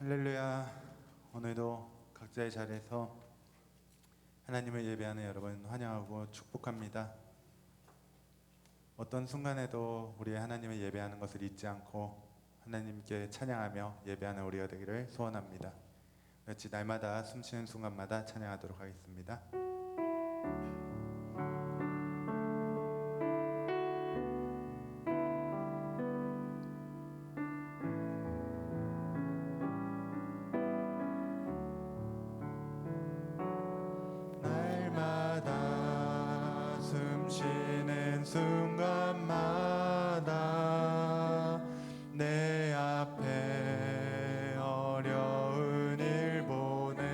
할렐루야. 오늘도 각자의 자리에서 하나님을 예배하는 여러분 환영하고 축복합니다. 어떤 순간에도 우리 하나님을 예배하는 것을 잊지 않고 하나님께 찬양하며 예배하는 우리가 되기를 소원합니다. 같이 날마다 숨쉬는 순간마다 찬양하도록 하겠습니다. 날마다 숨쉬는 순간마다 내 앞에 어려운 일 보내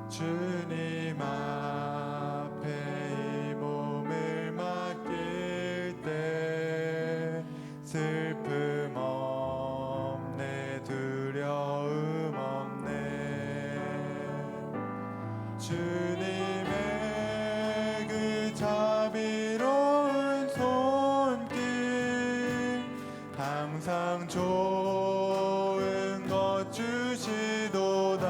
주님 앞에 이 몸을 맡길 때 슬픔 없네 두려움 없네 주님의 그 자비로운 손길 항상 좋은 것 주시도다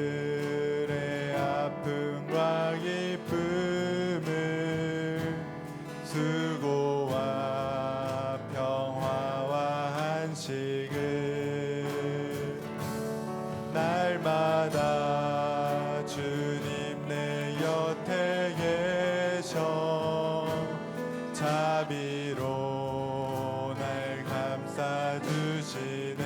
사랑스레 아픔과 기쁨을 수고와 평화와 안식을 날마다 주님 내 곁에 계셔 자비로 날 감싸주시네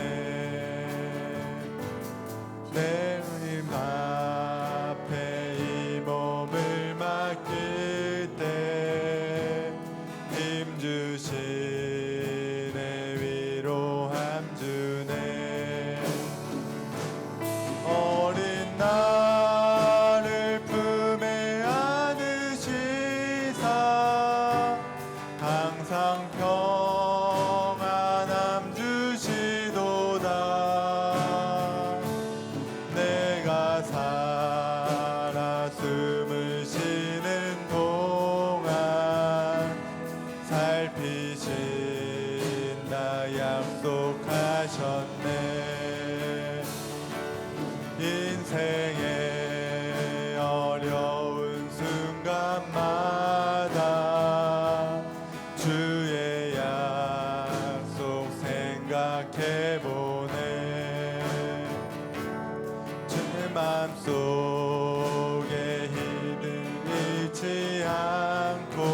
내 주님 앞에 이 몸을 맡길 때 힘주시네 위로함 주네 어린 나를 품에 안으시사 항상 평안함 주시도다 내가 살아 숨을 쉬는 동안 살피신다 약속하셨네 인생의 어려운 순간마다 주의 약속 생각해보네 제 맘속에 힘을 잃지 않고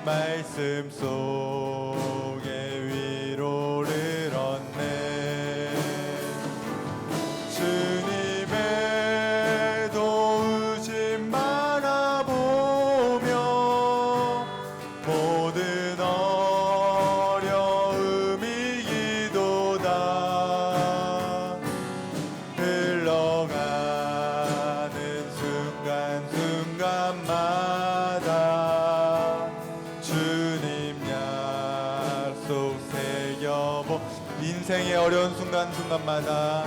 말씀 속에 위로를 얻네 주님의 도우심 바라보며 모든 어려움 이기도다 흘러가는 순간순간마다 주님 약속 새겨보 인생의 어려운 순간순간마다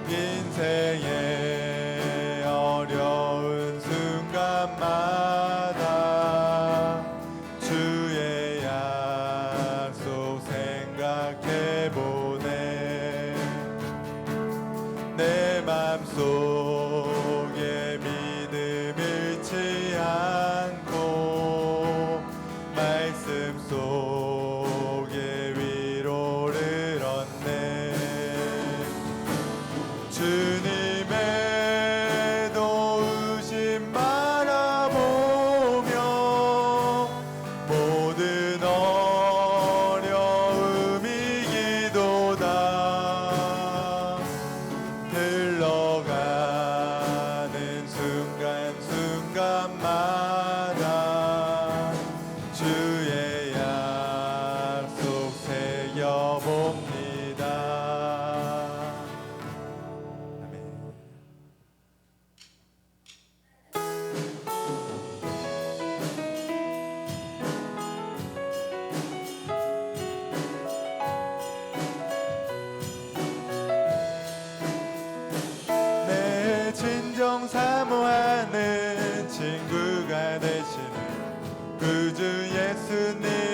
인생의 어려운 순간마다 주의 약속 생각해보네 내 맘속에 믿음 잃지 않고 말씀 속에 위로를 얻네 주님의 도우심 바라보며 모든 어려움 이기도다 흘러가는 순간순간마다 주의 약속 새겨봅니다. 내 진정 사모하는 친구가 되시는 구주 예수님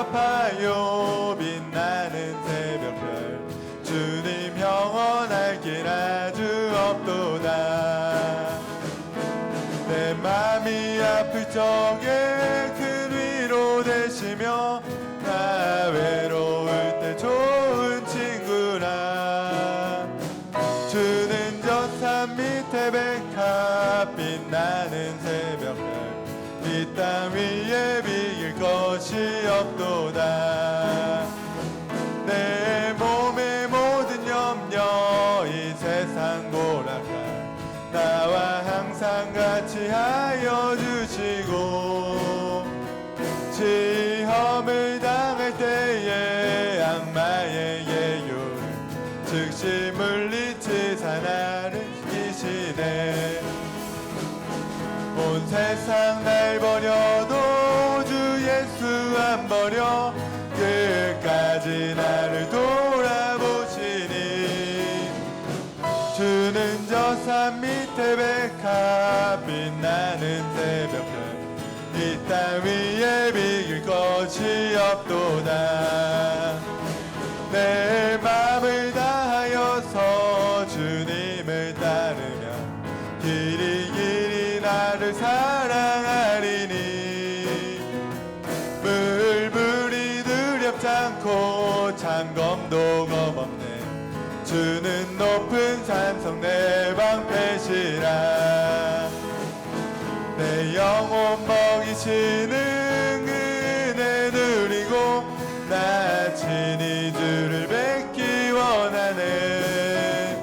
높아요 빛나는 새벽별 주님 영원할 길 아주 없도다. 내 맘이 아플 적에 큰 위로 되시며 나 외로울 때 좋은 친구라. 주는 저 산 밑에 백합 빛나는 새벽별 이 땅 위에 비길 것이 없도다. 내 몸의 모든 염려 이 세상 고락한 나와 항상 같이 하여 주시고 시험을 당할 때에 악마의 예욕 즉시 물리치사 나를 이기시네. 온 세상 날 버려도 주 예수 안 버려 끝까지 나를 돌아보시니. 주는 저 산 밑에 백합 빛나는 새벽별 이 땅 위에 비길 것이 없도다. 내 맘을 다하여서 주님을 따르며 길이 길이 나를 사랑하리니. 물불이 두렵지 않고 창검도 겁없네. 주는 높은 산성 내 방패시라. 내 영혼 먹이시는 은혜 누리고 나 친히 주를 뵙기 원하네.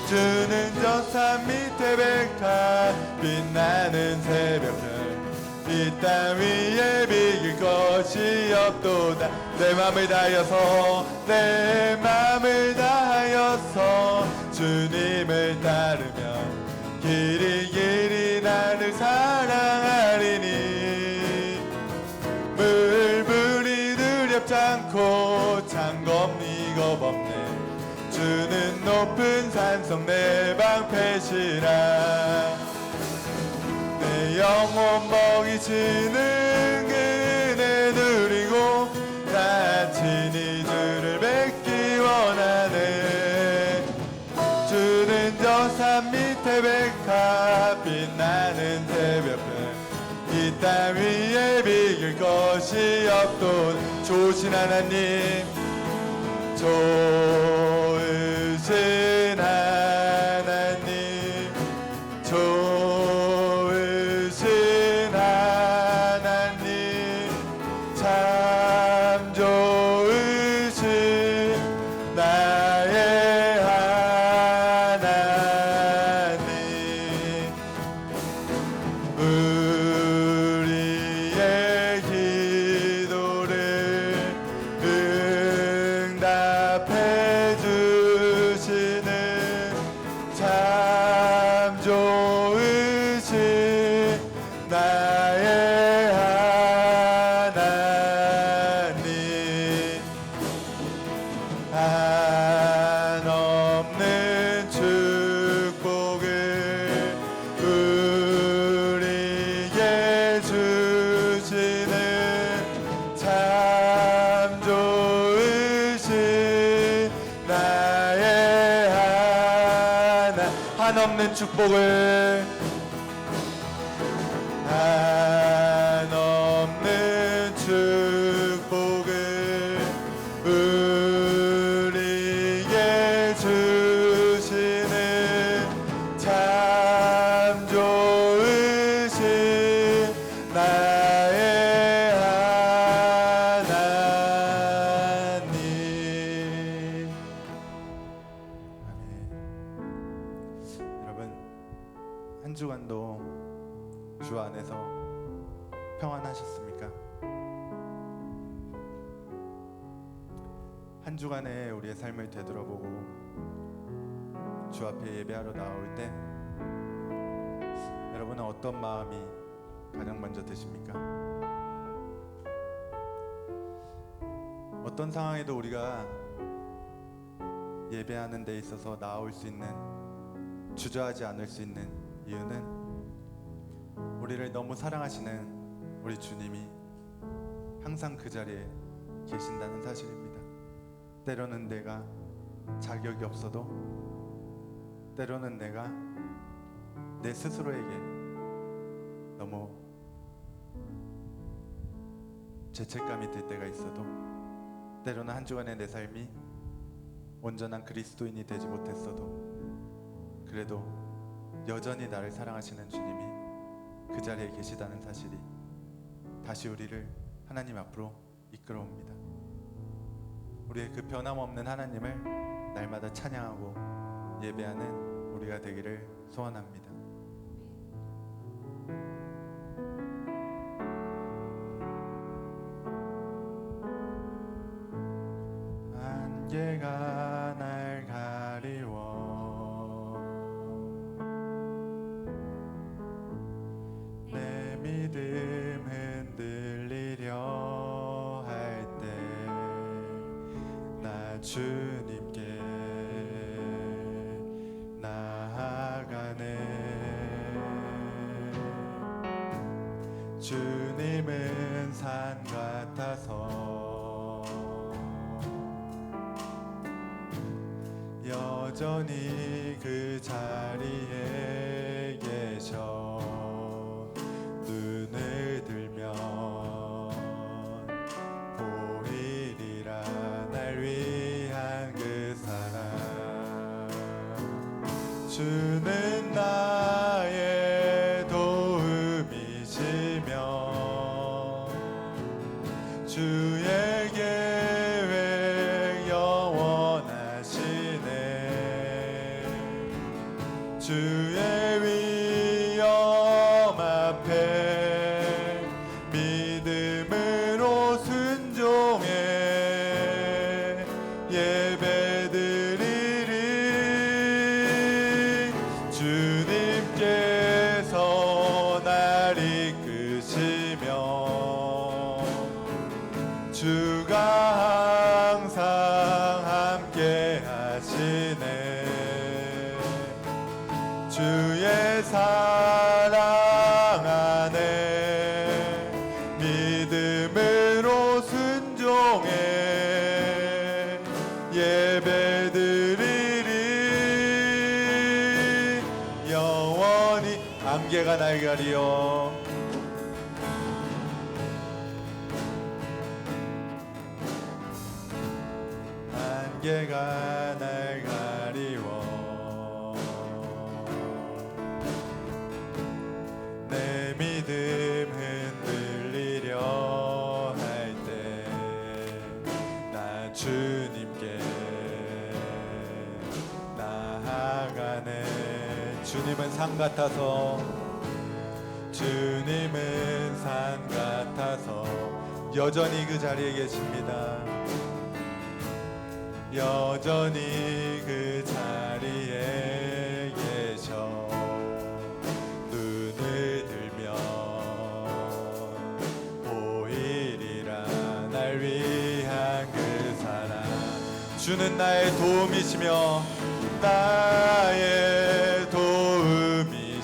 주는 저 산 밑에 백합 빛나는 새벽별 이 땅 위에 비길 것이 없도다. 내 맘을 다하여서 내 맘을 다하여서 주님을 따르며 길이 길이 나를 사랑하리니. 물불이 두렵지 않고 창검이 겁없네. 주는 높은 산성 내 방패시라. 내 영혼 먹이시는 은혜 누리고 나 친히 주를 뵙기 원하네. 주는 저 산 밑에 백합 빛나는 새벽별 이 땅 위에 비길 것이 없도. 좋으신 하나님 좋으신 하나님 좋으신 하나님 참 좋으신 나의 하나님. 우리의 기도를 응답해 주시는 참 좋으신 나의 하나님. 한없는 축복을 우리에게 주시는 참 좋으신 나의 하나. 한없는 축복을 한없는 축복을 우리에게 주시는 참 좋으신 나의 하나님. 아멘. 여러분 한 주간도 주 안에서 평안하셨습니까? 한 주간의 우리의 삶을 되돌아보고 주 앞에 예배하러 나올 때 여러분은 어떤 마음이 가장 먼저 드십니까? 어떤 상황에도 우리가 예배하는 데 있어서 나올 수 있는, 주저하지 않을 수 있는 이유는 우리를 너무 사랑하시는 우리 주님이 항상 그 자리에 계신다는 사실입니다. 때로는 내가 자격이 없어도, 때로는 내가 내 스스로에게 너무 죄책감이 들 때가 있어도, 때로는 한 주간의 내 삶이 온전한 그리스도인이 되지 못했어도, 그래도 여전히 나를 사랑하시는 주님이 그 자리에 계시다는 사실이 다시 우리를 하나님 앞으로 이끌어옵니다. 우리의 그 변함없는 하나님을 날마다 찬양하고 예배하는 우리가 되기를 소원합니다. 안개가 날 가리워 내 믿음 흔들리려 할 때 나 주님께 나아가네. 주님은 산 같아서 여전히 그 자리에 계셔. 눈을 들면 보이리라 날 위한 그 사랑. 주는 나의 도움이시며 주의 계획 영원하시네. 주의 위엄 앞에 믿음으로 순종해 예배드리리. 주님께서 날 이끄시며 주가 항상 함께 하시네. 주의 사랑 안에 믿음으로 순종해 예배드리리. 영원히 안개가 날 가리어 안개가 날 가리워 내 믿음 흔들리려 할 때 나 주님께 나아가네. 주님은 산 같아서, 주님은 산 같아서 여전히 그 자리에 계십니다. 여전히 그 자리에 계셔. 눈을 들면 보이리라 날 위한 그 사랑. 주는 나의 도움이시며 나의 도움이시며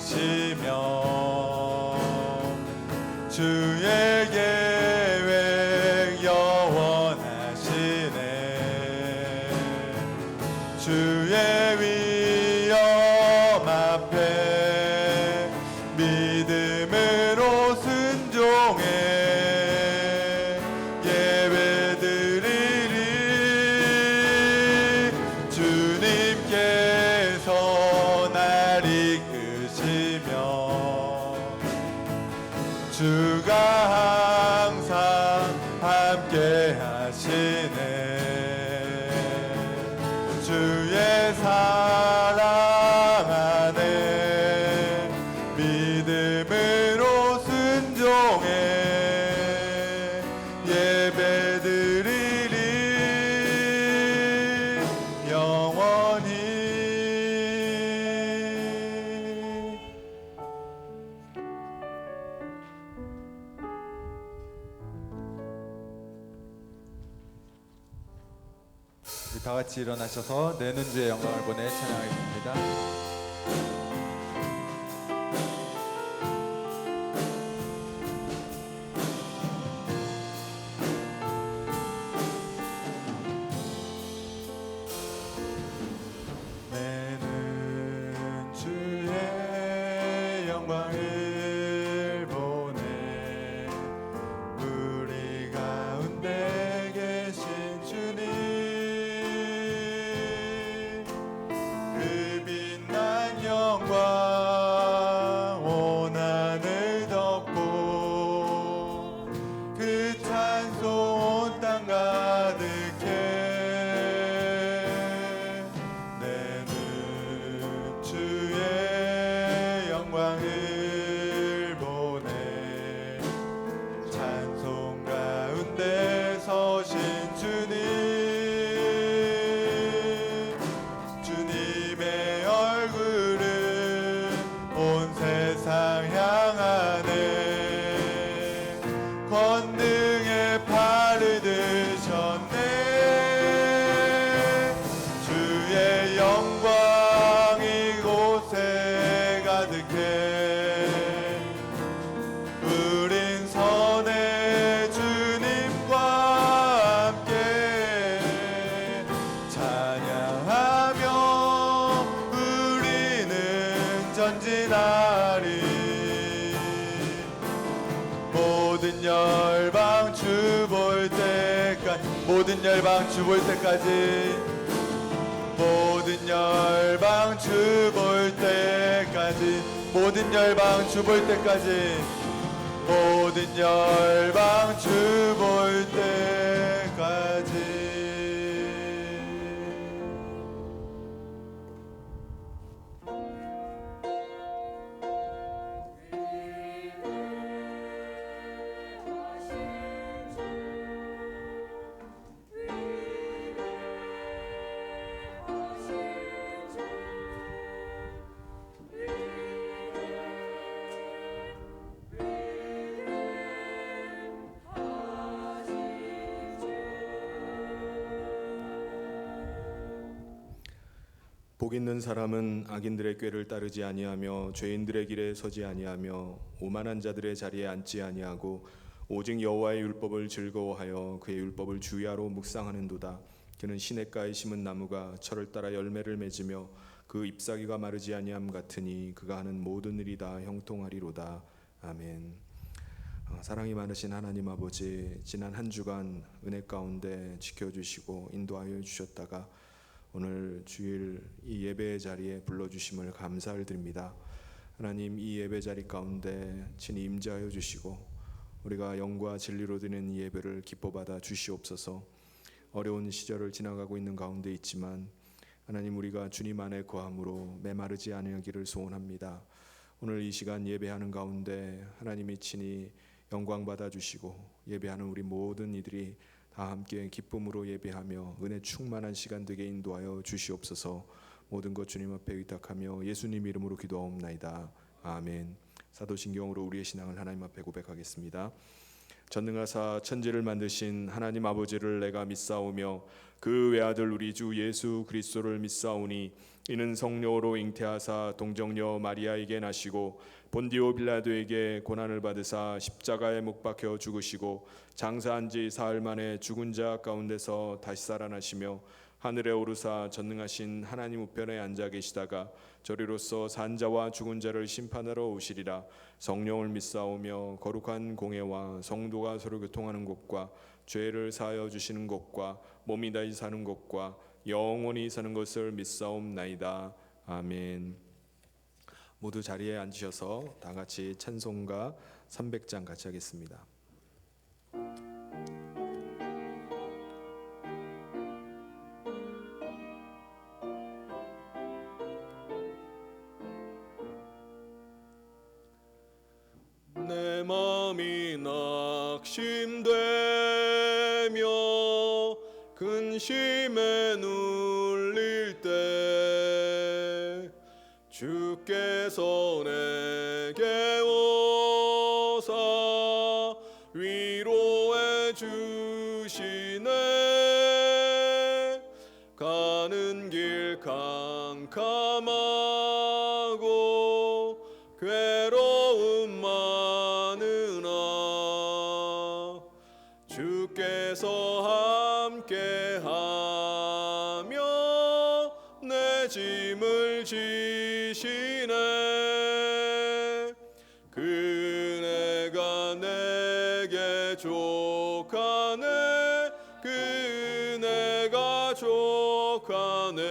주의 계획 영원하시네. 주의 위엄 앞에 믿음으로 순종해 예배드리리. 주님께서 날 이끄시며 주가 항상 함께 하시네. 주의 사랑 안에 믿음으로 순종해 예배드리리. 영원히 다 같이 일어나셔서 내는 주의 영광을 보내 찬양하겠습니다. 가득해. 우린 선의 주님과 함께 찬양하며 우리는 전진하리. 모든 열방 주 볼 때까지, 모든 열방 주 볼 때까지, 모든 열방 주 볼 때까지, 모든 열방 주 볼 때까지, 모든 열방 주 볼 때까지. 복 있는 사람은 악인들의 꾀를 따르지 아니하며 죄인들의 길에 서지 아니하며 오만한 자들의 자리에 앉지 아니하고 오직 여호와의 율법을 즐거워하여 그의 율법을 주야로 묵상하는도다. 그는 시냇가에 심은 나무가 철을 따라 열매를 맺으며 그 잎사귀가 마르지 아니함 같으니 그가 하는 모든 일이 다 형통하리로다. 아멘. 사랑이 많으신 하나님 아버지, 지난 한 주간 은혜 가운데 지켜주시고 인도하여 주셨다가 오늘 주일 이 예배의 자리에 불러주심을 감사를 드립니다. 하나님, 이 예배 자리 가운데 친히 임재하여 주시고 우리가 영과 진리로 드리는 이 예배를 기뻐 받아 주시옵소서. 어려운 시절을 지나가고 있는 가운데 있지만 하나님, 우리가 주님 안에 거함으로 메마르지 아니하기를 소원합니다. 오늘 이 시간 예배하는 가운데 하나님이 친히 영광 받아 주시고 예배하는 우리 모든 이들이 다 함께 기쁨으로 예배하며 은혜 충만한 시간 되게 인도하여 주시옵소서. 모든 것 주님 앞에 의탁하며 예수님 이름으로 기도하옵나이다. 아멘. 사도신경으로 우리의 신앙을 하나님 앞에 고백하겠습니다. 전능하사 천지를 만드신 하나님 아버지를 내가 믿사오며 그 외아들 우리 주 예수 그리스도를 믿사오니 이는 성령으로 잉태하사 동정녀 마리아에게 나시고 본디오 빌라도에게 고난을 받으사 십자가에 못 박혀 죽으시고 장사한 지 사흘 만에 죽은 자 가운데서 다시 살아나시며 하늘에 오르사 전능하신 하나님 우편에 앉아 계시다가 저리로서 산자와 죽은 자를 심판하러 오시리라. 성령을 믿사오며 거룩한 공회와 성도가 서로 교통하는 것과 죄를 사하여 주시는 것과 몸이 다시 사는 것과 영원히 사는 것을 믿사옵나이다. 아멘. 모두 자리에 앉으셔서 다 같이 찬송가 300장 같이 하겠습니다. 내 마음이 낙심되며 근심에 눌릴 때 주께서 내게 오사 위로해 주시네. 가는 길 캄캄하고 괴로움 많으나 주께서 함께하며 내 짐을 지시네. 그네가 내게 족하네. 그네가 족하네.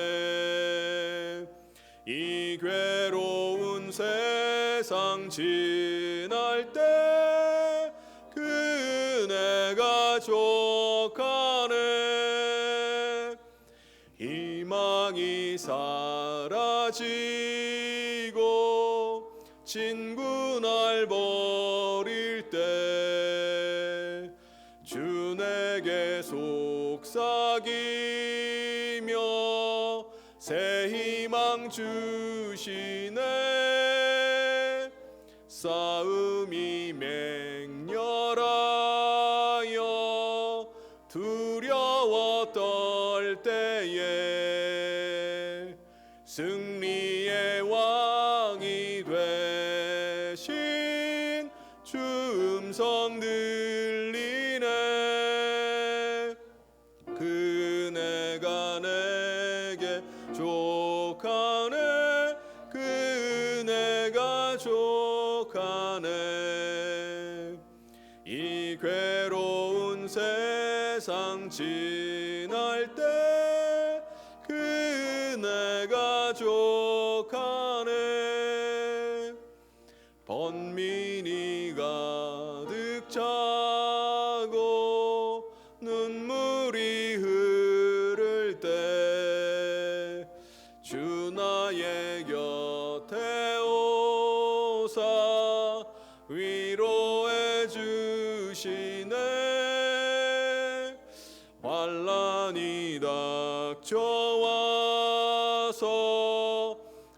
이 괴로운 세상 지날 때 그네가 족하네. 희망이 사라지고 친구 날 버릴 때 주 내게 속삭이며 새 희망 주시네. 싸움이 맹렬하여 두려워 떨 때에 승리의 왕이 되 가족하네. 이 괴로운 세상 지날 때 그네 가족하네. 번민이 가득 차고 눈물이 흐를 때 주 나의 곁에 오사 위로해 주시네. 환난이 닥쳐와서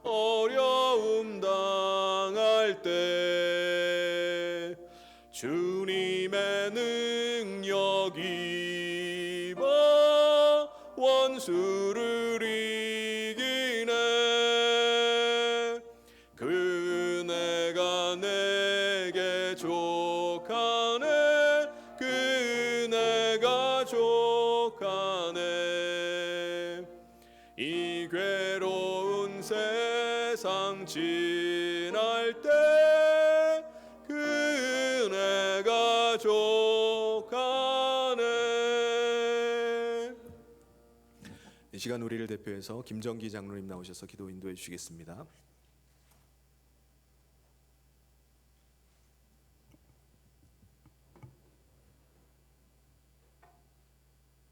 어려움 당할 때 주님의 능력 입어 원수를 이기네. 그네가 내게 족하네. 그네가 족하네. 이 괴로운 세상 지날 때 그네가 족하네. 이 시간 우리를 대표해서 김정기 장로님 나오셔서 기도 인도해 주시겠습니다.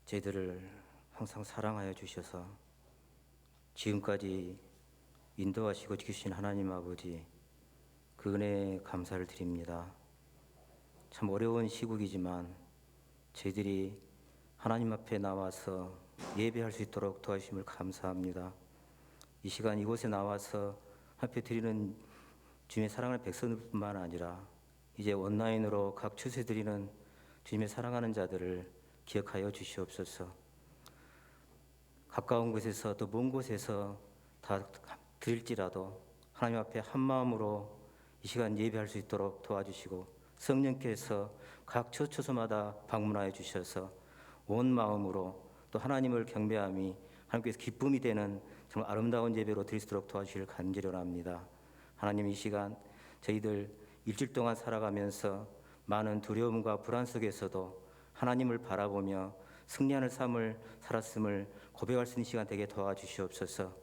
저희들을 항상 사랑하여 주셔서 지금까지 인도하시고 지키신 하나님 아버지, 그 은혜에 감사를 드립니다. 참 어려운 시국이지만 저희들이 하나님 앞에 나와서 예배할 수 있도록 도와주심을 감사합니다. 이 시간 이곳에 나와서 앞에 드리는 주님의 사랑하는 백성뿐만 아니라 이제 온라인으로 각 추세 드리는 주님의 사랑하는 자들을 기억하여 주시옵소서. 가까운 곳에서 또 먼 곳에서 다 드릴지라도 하나님 앞에 한 마음으로 이 시간 예배할 수 있도록 도와주시고 성령께서 각 처소마다 방문하여 주셔서 온 마음으로 또 하나님을 경배함이 하나님께서 기쁨이 되는 정말 아름다운 예배로 드릴 수 있도록 도와주시길 간절히 원합니다. 하나님, 이 시간 저희들 일주일 동안 살아가면서 많은 두려움과 불안 속에서도 하나님을 바라보며 승리하는 삶을 살았음을 고백할 수 있는 시간 되게 도와주시옵소서.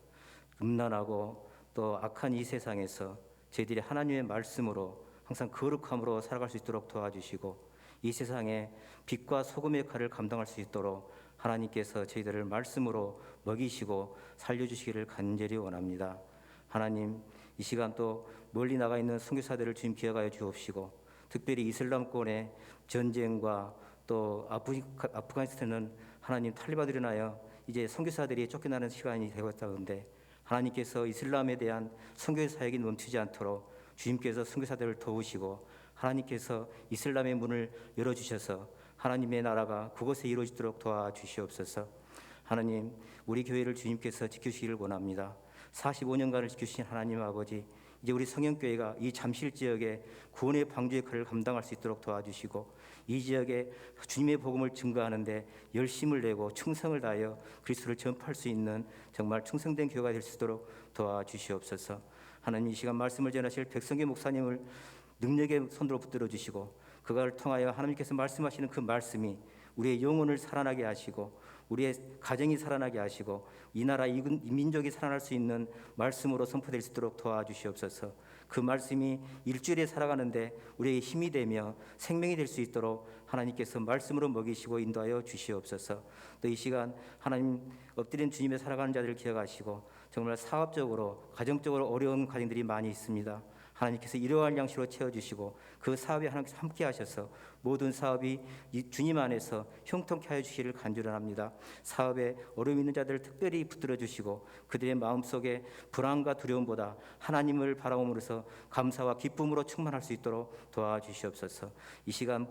음란하고 또 악한 이 세상에서 저희들이 하나님의 말씀으로 항상 거룩함으로 살아갈 수 있도록 도와주시고 이 세상에 빛과 소금의 역할을 감당할 수 있도록 하나님께서 저희들을 말씀으로 먹이시고 살려주시기를 간절히 원합니다. 하나님, 이 시간 또 멀리 나가 있는 선교사들을 주님 기억하여 주옵시고 특별히 이슬람권의 전쟁과 또 아프가니스탄은 하나님 탈리바들이 인하여 이제 선교사들이 쫓겨나는 시간이 되고 있다는데 하나님께서 이슬람에 대한 선교의 사역이 멈추지 않도록 주님께서 선교사들을 도우시고 하나님께서 이슬람의 문을 열어주셔서 하나님의 나라가 그곳에 이루어지도록 도와주시옵소서. 하나님, 우리 교회를 주님께서 지키시기를 원합니다. 45년간을 지키신 하나님 아버지, 이제 우리 성현교회가 이 잠실 지역에 구원의 방주 역할을 감당할 수 있도록 도와주시고 이 지역에 주님의 복음을 증거하는데 열심을 내고 충성을 다하여 그리스도를 전파할 수 있는 정말 충성된 교회가 될 수 있도록 도와주시옵소서. 하나님, 이 시간 말씀을 전하실 백성계 목사님을 능력의 손으로 붙들어 주시고 그가를 통하여 하나님께서 말씀하시는 그 말씀이 우리의 영혼을 살아나게 하시고 우리의 가정이 살아나게 하시고 이 나라 이 민족이 살아날 수 있는 말씀으로 선포될 수 있도록 도와주시옵소서. 그 말씀이 일주일에 살아가는데 우리에게 힘이 되며 생명이 될 수 있도록 하나님께서 말씀으로 먹이시고 인도하여 주시옵소서. 또 이 시간 하나님 엎드린 주님의 살아가는 자들을 기억하시고 정말 사업적으로 가정적으로 어려운 가정들이 많이 있습니다. 하나님께서 일용할 양식으로 채워주시고 그 사업에 하나님께서 함께 하셔서 모든 사업이 이 주님 안에서 형통케 하여 주시기를 간절합니다. 사업에 어려움 있는 자들을 특별히 붙들어 주시고 그들의 마음속에 불안과 두려움보다 하나님을 바라봄으로써 감사와 기쁨으로 충만할 수 있도록 도와주시옵소서. 이 시간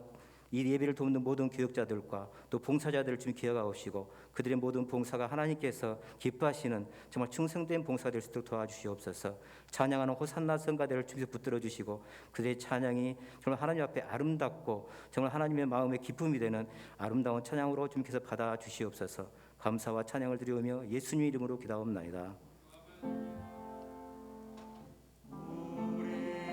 이 예배를 돕는 모든 교육자들과 또 봉사자들을 주님 기억하옵시고 그들의 모든 봉사가 하나님께서 기뻐하시는 정말 충성된 봉사가 될 수 있도록 도와주시옵소서. 찬양하는 호산나 성가대를 주님께서 붙들어 주시고 그들의 찬양이 정말 하나님 앞에 아름답고 정말 하나님의 마음에 기쁨이 되는 아름다운 찬양으로 주님께서 받아 주시옵소서. 감사와 찬양을 드리오며 예수님 이름으로 기도하옵나이다. 우리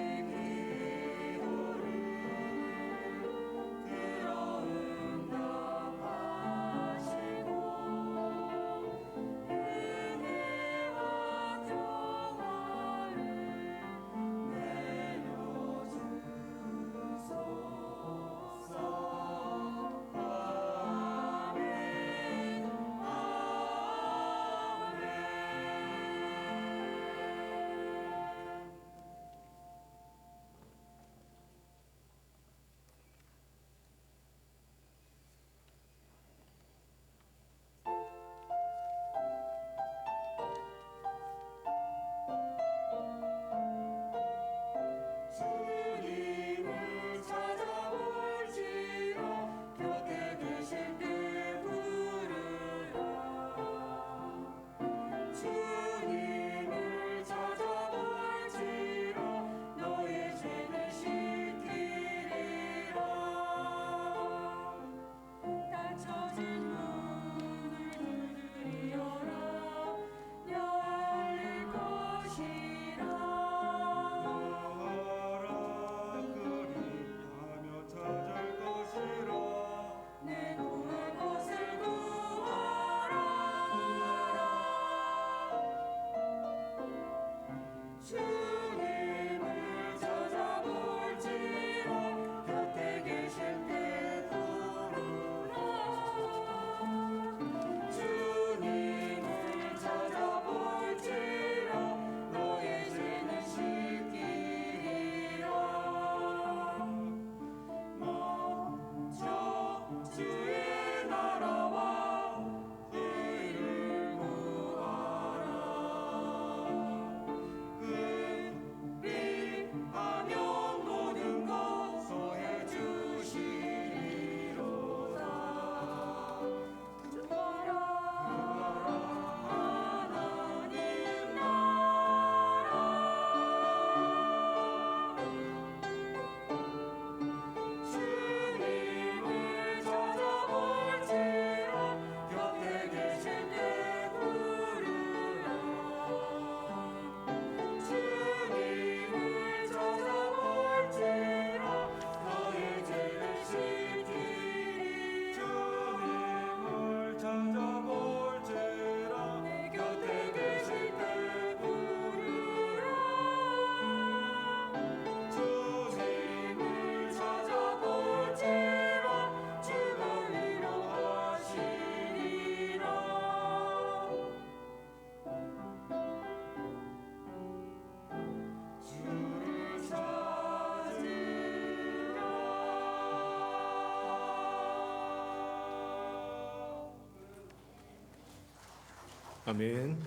아멘.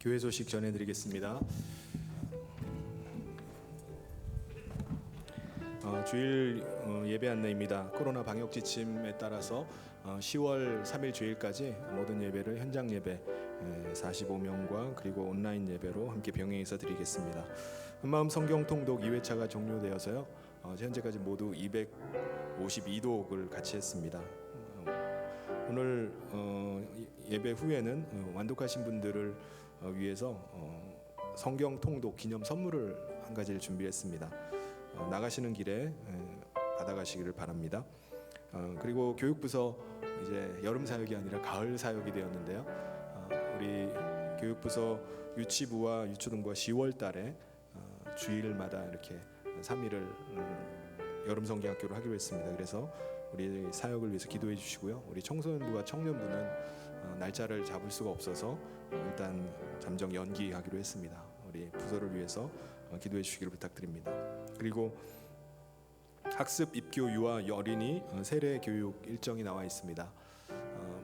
교회 소식 전해드리겠습니다. 주일 예배 안내입니다. 코로나 방역 지침에 따라서 10월 3일 주일까지 모든 예배를 현장 예배 45명과 그리고 온라인 예배로 함께 병행해서 드리겠습니다. 한마음 성경 통독 2회차가 종료되어서요. 현재까지 모두 252독을 같이 했습니다. 오늘 예배 후에는 완독하신 분들을 위해서 성경 통독 기념 선물을 한 가지를 준비했습니다. 나가시는 길에 받아가시기를 바랍니다. 그리고 교육부서 이제 여름 사역이 아니라 가을 사역이 되었는데요. 우리 교육부서 유치부와 유초등부가 10월 달에 주일마다 이렇게 3일을 여름 성경학교로 하기로 했습니다. 그래서 우리 사역을 위해서 기도해 주시고요. 우리 청소년부와 청년부는 날짜를 잡을 수가 없어서 일단 잠정 연기하기로 했습니다. 우리 부서를 위해서 기도해 주시기를 부탁드립니다. 그리고 학습, 입교, 유아, 어린이 세례 교육 일정이 나와 있습니다.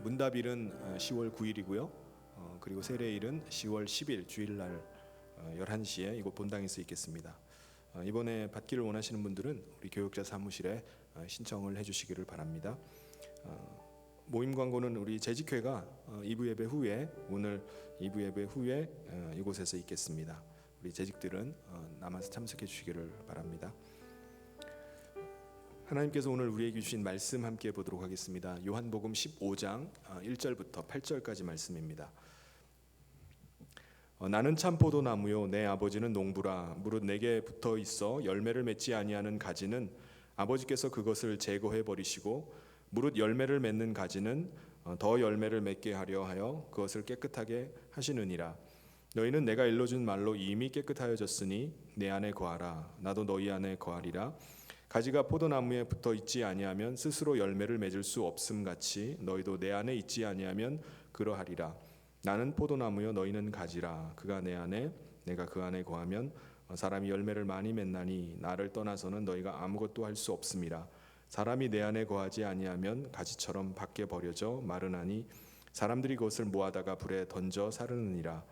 문답일은 10월 9일이고요. 그리고 세례일은 10월 10일 주일날 11시에 이곳 본당에서 있겠습니다. 이번에 받기를 원하시는 분들은 우리 교육자 사무실에 신청을 해주시기를 바랍니다. 모임 광고는 우리 재직회가 2부 예배 후에 오늘 2부 예배 후에 이곳에서 있겠습니다. 우리 재직들은 남아서 참석해 주시기를 바랍니다. 하나님께서 오늘 우리에게 주신 말씀 함께 보도록 하겠습니다. 요한복음 15장 1절부터 8절까지 말씀입니다. 나는 참 포도나무요 내 아버지는 농부라. 무릇 내게 붙어 있어 열매를 맺지 아니하는 가지는 아버지께서 그것을 제거해 버리시고 무릇 열매를 맺는 가지는 더 열매를 맺게 하려 하여 그것을 깨끗하게 하시느니라. 너희는 내가 일러준 말로 이미 깨끗하여졌으니 내 안에 거하라. 나도 너희 안에 거하리라. 가지가 포도나무에 붙어 있지 아니하면 스스로 열매를 맺을 수 없음 같이 너희도 내 안에 있지 아니하면 그러하리라. 나는 포도나무요 너희는 가지라. 그가 내 안에 내가 그 안에 거하면 사람이 열매를 많이 맺나니 나를 떠나서는 너희가 아무것도 할 수 없음이라. 사람이 내 안에 거하지 아니하면 가지처럼 밖에 버려져 마르나니 사람들이 그것을 모아다가 불에 던져 사르느니라.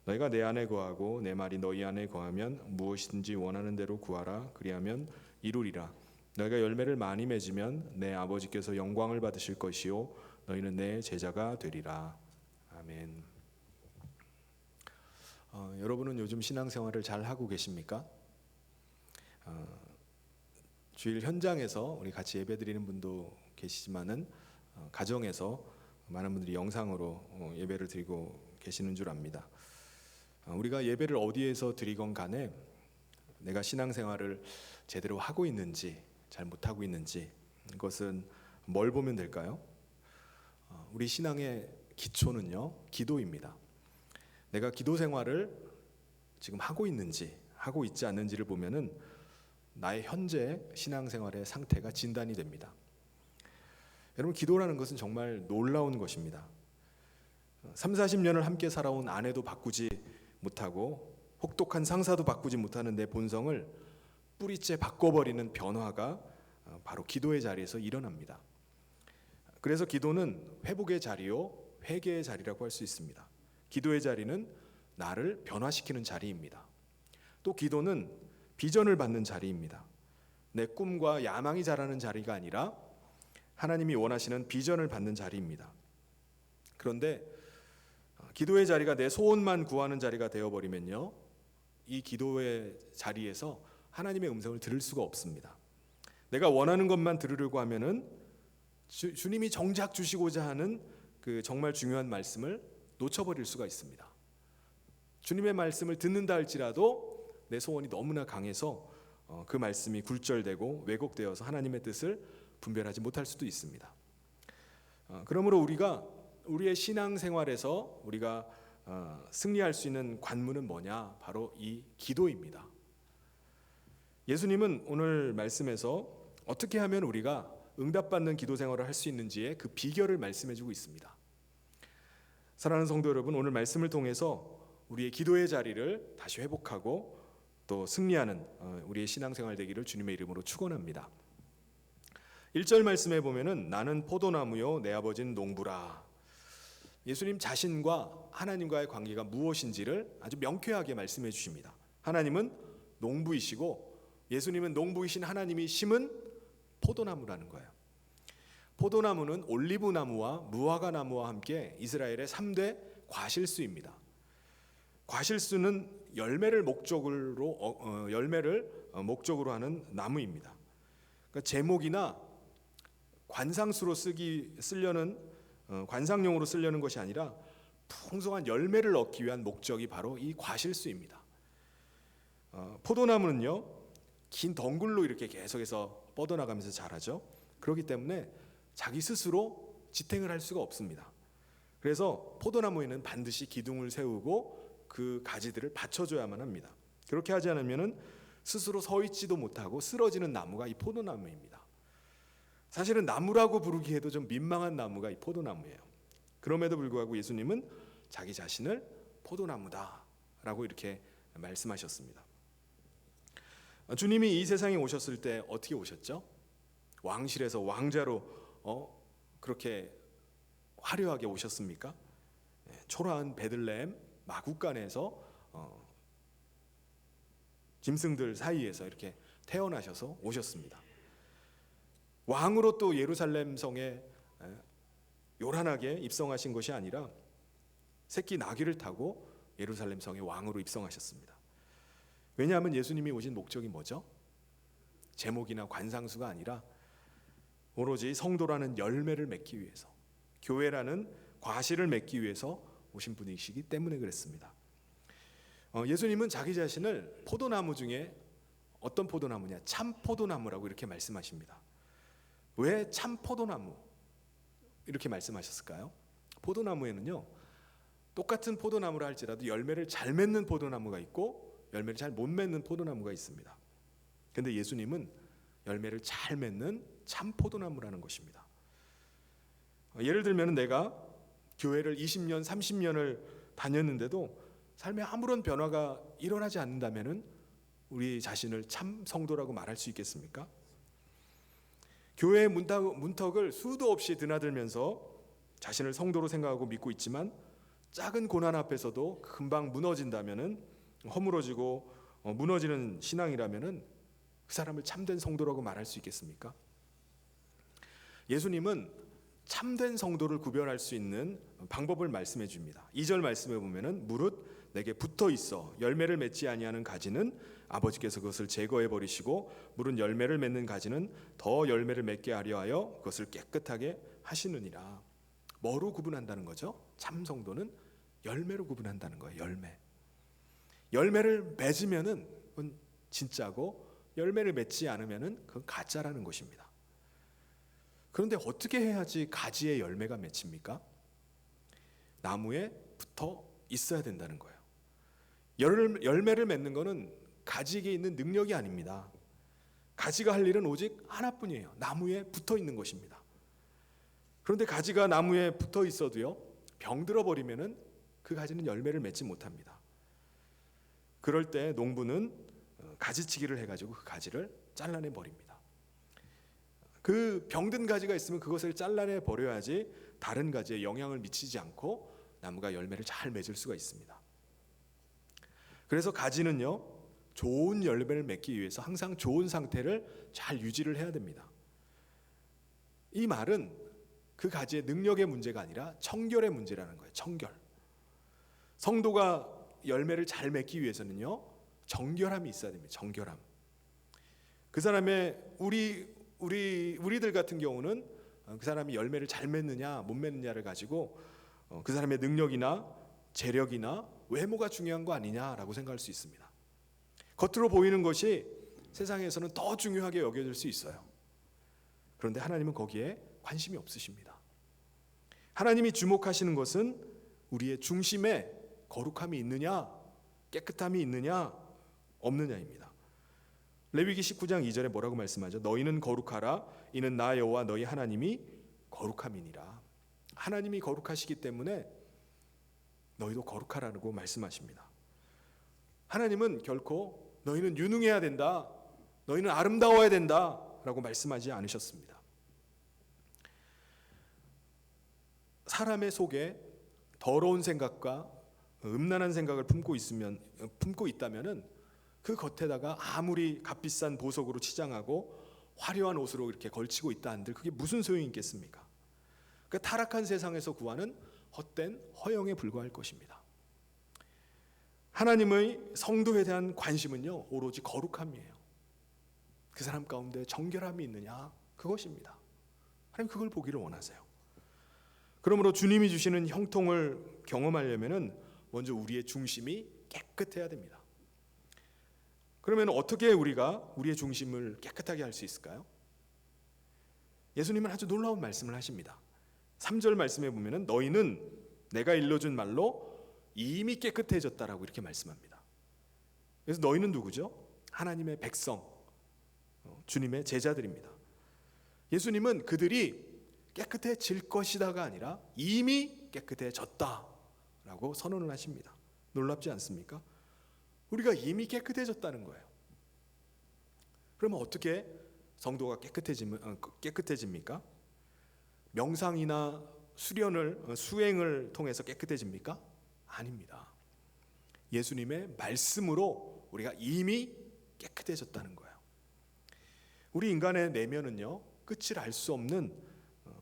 너희가 내 안에 거하고 내 말이 너희 안에 거하면 무엇이든지 원하는 대로 구하라. 그리하면 이루리라. 너희가 열매를 많이 맺으면 내 아버지께서 영광을 받으실 것이요 너희는 내 제자가 되리라. 아멘. 여러분은 요즘 신앙생활을 잘 하고 계십니까? 주일 현장에서 우리 같이 예배드리는 분도 계시지만은 가정에서 많은 분들이 영상으로 예배를 드리고 계시는 줄 압니다. 우리가 예배를 어디에서 드리건 간에 내가 신앙생활을 제대로 하고 있는지 잘 못하고 있는지 그것은 뭘 보면 될까요? 우리 신앙의 기초는요 기도입니다. 내가 기도 생활을 지금 하고 있는지 하고 있지 않는지를 보면은 나의 현재 신앙생활의 상태가 진단이 됩니다. 여러분 기도라는 것은 정말 놀라운 것입니다. 3, 40년을 함께 살아온 아내도 바꾸지 못하고 혹독한 상사도 바꾸지 못하는 내 본성을 뿌리째 바꿔버리는 변화가 바로 기도의 자리에서 일어납니다. 그래서 기도는 회복의 자리요 회개의 자리라고 할 수 있습니다. 기도의 자리는 나를 변화시키는 자리입니다. 또 기도는 비전을 받는 자리입니다. 내 꿈과 야망이 자라는 자리가 아니라 하나님이 원하시는 비전을 받는 자리입니다. 그런데 기도의 자리가 내 소원만 구하는 자리가 되어버리면요 이 기도의 자리에서 하나님의 음성을 들을 수가 없습니다. 내가 원하는 것만 들으려고 하면은 주님이 정작 주시고자 하는 그 정말 중요한 말씀을 놓쳐버릴 수가 있습니다. 주님의 말씀을 듣는다 할지라도 내 소원이 너무나 강해서 그 말씀이 굴절되고 왜곡되어서 하나님의 뜻을 분별하지 못할 수도 있습니다. 그러므로 우리가 우리의 신앙생활에서 우리가 승리할 수 있는 관문은 뭐냐? 바로 이 기도입니다. 예수님은 오늘 말씀에서 어떻게 하면 우리가 응답받는 기도 생활을 할 수 있는지의 그 비결을 말씀해주고 있습니다. 사랑하는 성도 여러분, 오늘 말씀을 통해서 우리의 기도의 자리를 다시 회복하고 또 승리하는 우리의 신앙생활 되기를 주님의 이름으로 축원합니다. 1절 말씀에 보면은 나는 포도나무요 내 아버지는 농부라. 예수님 자신과 하나님과의 관계가 무엇인지를 아주 명쾌하게 말씀해 주십니다. 하나님은 농부이시고 예수님은 농부이신 하나님이 심은 포도나무라는 거예요. 포도나무는 올리브나무와 무화과나무와 함께 이스라엘의 3대 과실수입니다. 과실수는 열매를 목적으로 하는 나무입니다. 그러니까 제목이나 관상용으로 쓰려는 것이 아니라 풍성한 열매를 얻기 위한 목적이 바로 이 과실수입니다. 포도나무는요 긴 덩굴로 이렇게 계속해서 뻗어나가면서 자라죠. 그렇기 때문에 자기 스스로 지탱을 할 수가 없습니다. 그래서 포도나무에는 반드시 기둥을 세우고 그 가지들을 받쳐줘야만 합니다. 그렇게 하지 않으면 스스로 서 있지도 못하고 쓰러지는 나무가 이 포도나무입니다. 사실은 나무라고 부르기에도 좀 민망한 나무가 이 포도나무예요. 그럼에도 불구하고 예수님은 자기 자신을 포도나무다라고 이렇게 말씀하셨습니다. 주님이 이 세상에 오셨을 때 어떻게 오셨죠? 왕실에서 왕자로 그렇게 화려하게 오셨습니까? 초라한 베들레헴 마구간에서 짐승들 사이에서 이렇게 태어나셔서 오셨습니다. 왕으로 또 예루살렘 성에 요란하게 입성하신 것이 아니라 새끼 나귀를 타고 예루살렘 성의 왕으로 입성하셨습니다. 왜냐하면 예수님이 오신 목적이 뭐죠? 제목이나 관상수가 아니라 오로지 성도라는 열매를 맺기 위해서, 교회라는 과실을 맺기 위해서 오신 분이시기 때문에 그랬습니다. 예수님은 자기 자신을 포도나무 중에 어떤 포도나무냐? 참 포도나무라고 이렇게 말씀하십니다. 왜 참 포도나무 이렇게 말씀하셨을까요? 포도나무에는요 똑같은 포도나무라 할지라도 열매를 잘 맺는 포도나무가 있고 열매를 잘 못 맺는 포도나무가 있습니다. 그런데 예수님은 열매를 잘 맺는 참 포도나무라는 것입니다. 예를 들면 내가 교회를 20년, 30년을 다녔는데도 삶에 아무런 변화가 일어나지 않는다면 우리 자신을 참 성도라고 말할 수 있겠습니까? 교회의 문턱을 수도 없이 드나들면서 자신을 성도로 생각하고 믿고 있지만 작은 고난 앞에서도 금방 무너진다면, 허물어지고 무너지는 신앙이라면 그 사람을 참된 성도라고 말할 수 있겠습니까? 예수님은 참된 성도를 구별할 수 있는 방법을 말씀해 줍니다. 2절 말씀에 보면은 무릇 내게 붙어 있어 열매를 맺지 아니하는 가지는 아버지께서 그것을 제거해 버리시고 무릇 열매를 맺는 가지는 더 열매를 맺게 하려 하여 그것을 깨끗하게 하시느니라. 뭐로 구분한다는 거죠? 참 성도는 열매로 구분한다는 거예요. 열매를 맺으면은 그건 진짜고 열매를 맺지 않으면은 그건 가짜라는 것입니다. 그런데 어떻게 해야지 가지의 열매가 맺힙니까? 나무에 붙어 있어야 된다는 거예요. 열매를 맺는 것은 가지에게 있는 능력이 아닙니다. 가지가 할 일은 오직 하나뿐이에요. 나무에 붙어 있는 것입니다. 그런데 가지가 나무에 붙어 있어도요, 병들어 버리면은 그 가지는 열매를 맺지 못합니다. 그럴 때 농부는 가지치기를 해가지고 그 가지를 잘라내 버립니다. 그 병든 가지가 있으면 그것을 잘라내 버려야지 다른 가지에 영향을 미치지 않고 나무가 열매를 잘 맺을 수가 있습니다. 그래서 가지는요, 좋은 열매를 맺기 위해서 항상 좋은 상태를 잘 유지를 해야 됩니다. 이 말은 그 가지의 능력의 문제가 아니라 청결의 문제라는 거예요. 청결. 성도가 열매를 잘 맺기 위해서는요, 정결함이 있어야 됩니다. 정결함. 그 사람의 우리들 같은 경우는 그 사람이 열매를 잘 맺느냐 못 맺느냐를 가지고 그 사람의 능력이나 재력이나 외모가 중요한 거 아니냐라고 생각할 수 있습니다. 겉으로 보이는 것이 세상에서는 더 중요하게 여겨질 수 있어요. 그런데 하나님은 거기에 관심이 없으십니다. 하나님이 주목하시는 것은 우리의 중심에 거룩함이 있느냐, 깨끗함이 있느냐, 없느냐입니다. 레위기 19장 2절에 뭐라고 말씀하죠? 너희는 거룩하라. 이는 나 여호와 너희 하나님이 거룩함이니라. 하나님이 거룩하시기 때문에 너희도 거룩하라고 말씀하십니다. 하나님은 결코 너희는 유능해야 된다, 너희는 아름다워야 된다 라고 말씀하지 않으셨습니다. 사람의 속에 더러운 생각과 음란한 생각을 품고 있다면은 그 겉에다가 아무리 값비싼 보석으로 치장하고 화려한 옷으로 이렇게 걸치고 있다 한들 그게 무슨 소용이 있겠습니까? 그 타락한 세상에서 구하는 헛된 허영에 불과할 것입니다. 하나님의 성도에 대한 관심은요, 오로지 거룩함이에요. 그 사람 가운데 정결함이 있느냐, 그것입니다. 하나님 그걸 보기를 원하세요. 그러므로 주님이 주시는 형통을 경험하려면은 먼저 우리의 중심이 깨끗해야 됩니다. 그러면 어떻게 우리가 우리의 중심을 깨끗하게 할 수 있을까요? 예수님은 아주 놀라운 말씀을 하십니다. 3절 말씀에 보면은 너희는 내가 일러준 말로 이미 깨끗해졌다라고 이렇게 말씀합니다. 그래서 너희는 누구죠? 하나님의 백성, 주님의 제자들입니다. 예수님은 그들이 깨끗해질 것이다가 아니라 이미 깨끗해졌다라고 선언을 하십니다. 놀랍지 않습니까? 우리가 이미 깨끗해졌다는 거예요. 그러면 어떻게 성도가 깨끗해집니까? 명상이나 수행을 통해서 깨끗해집니까? 아닙니다. 예수님의 말씀으로 우리가 이미 깨끗해졌다는 거예요. 우리 인간의 내면은요, 끝을 알 수 없는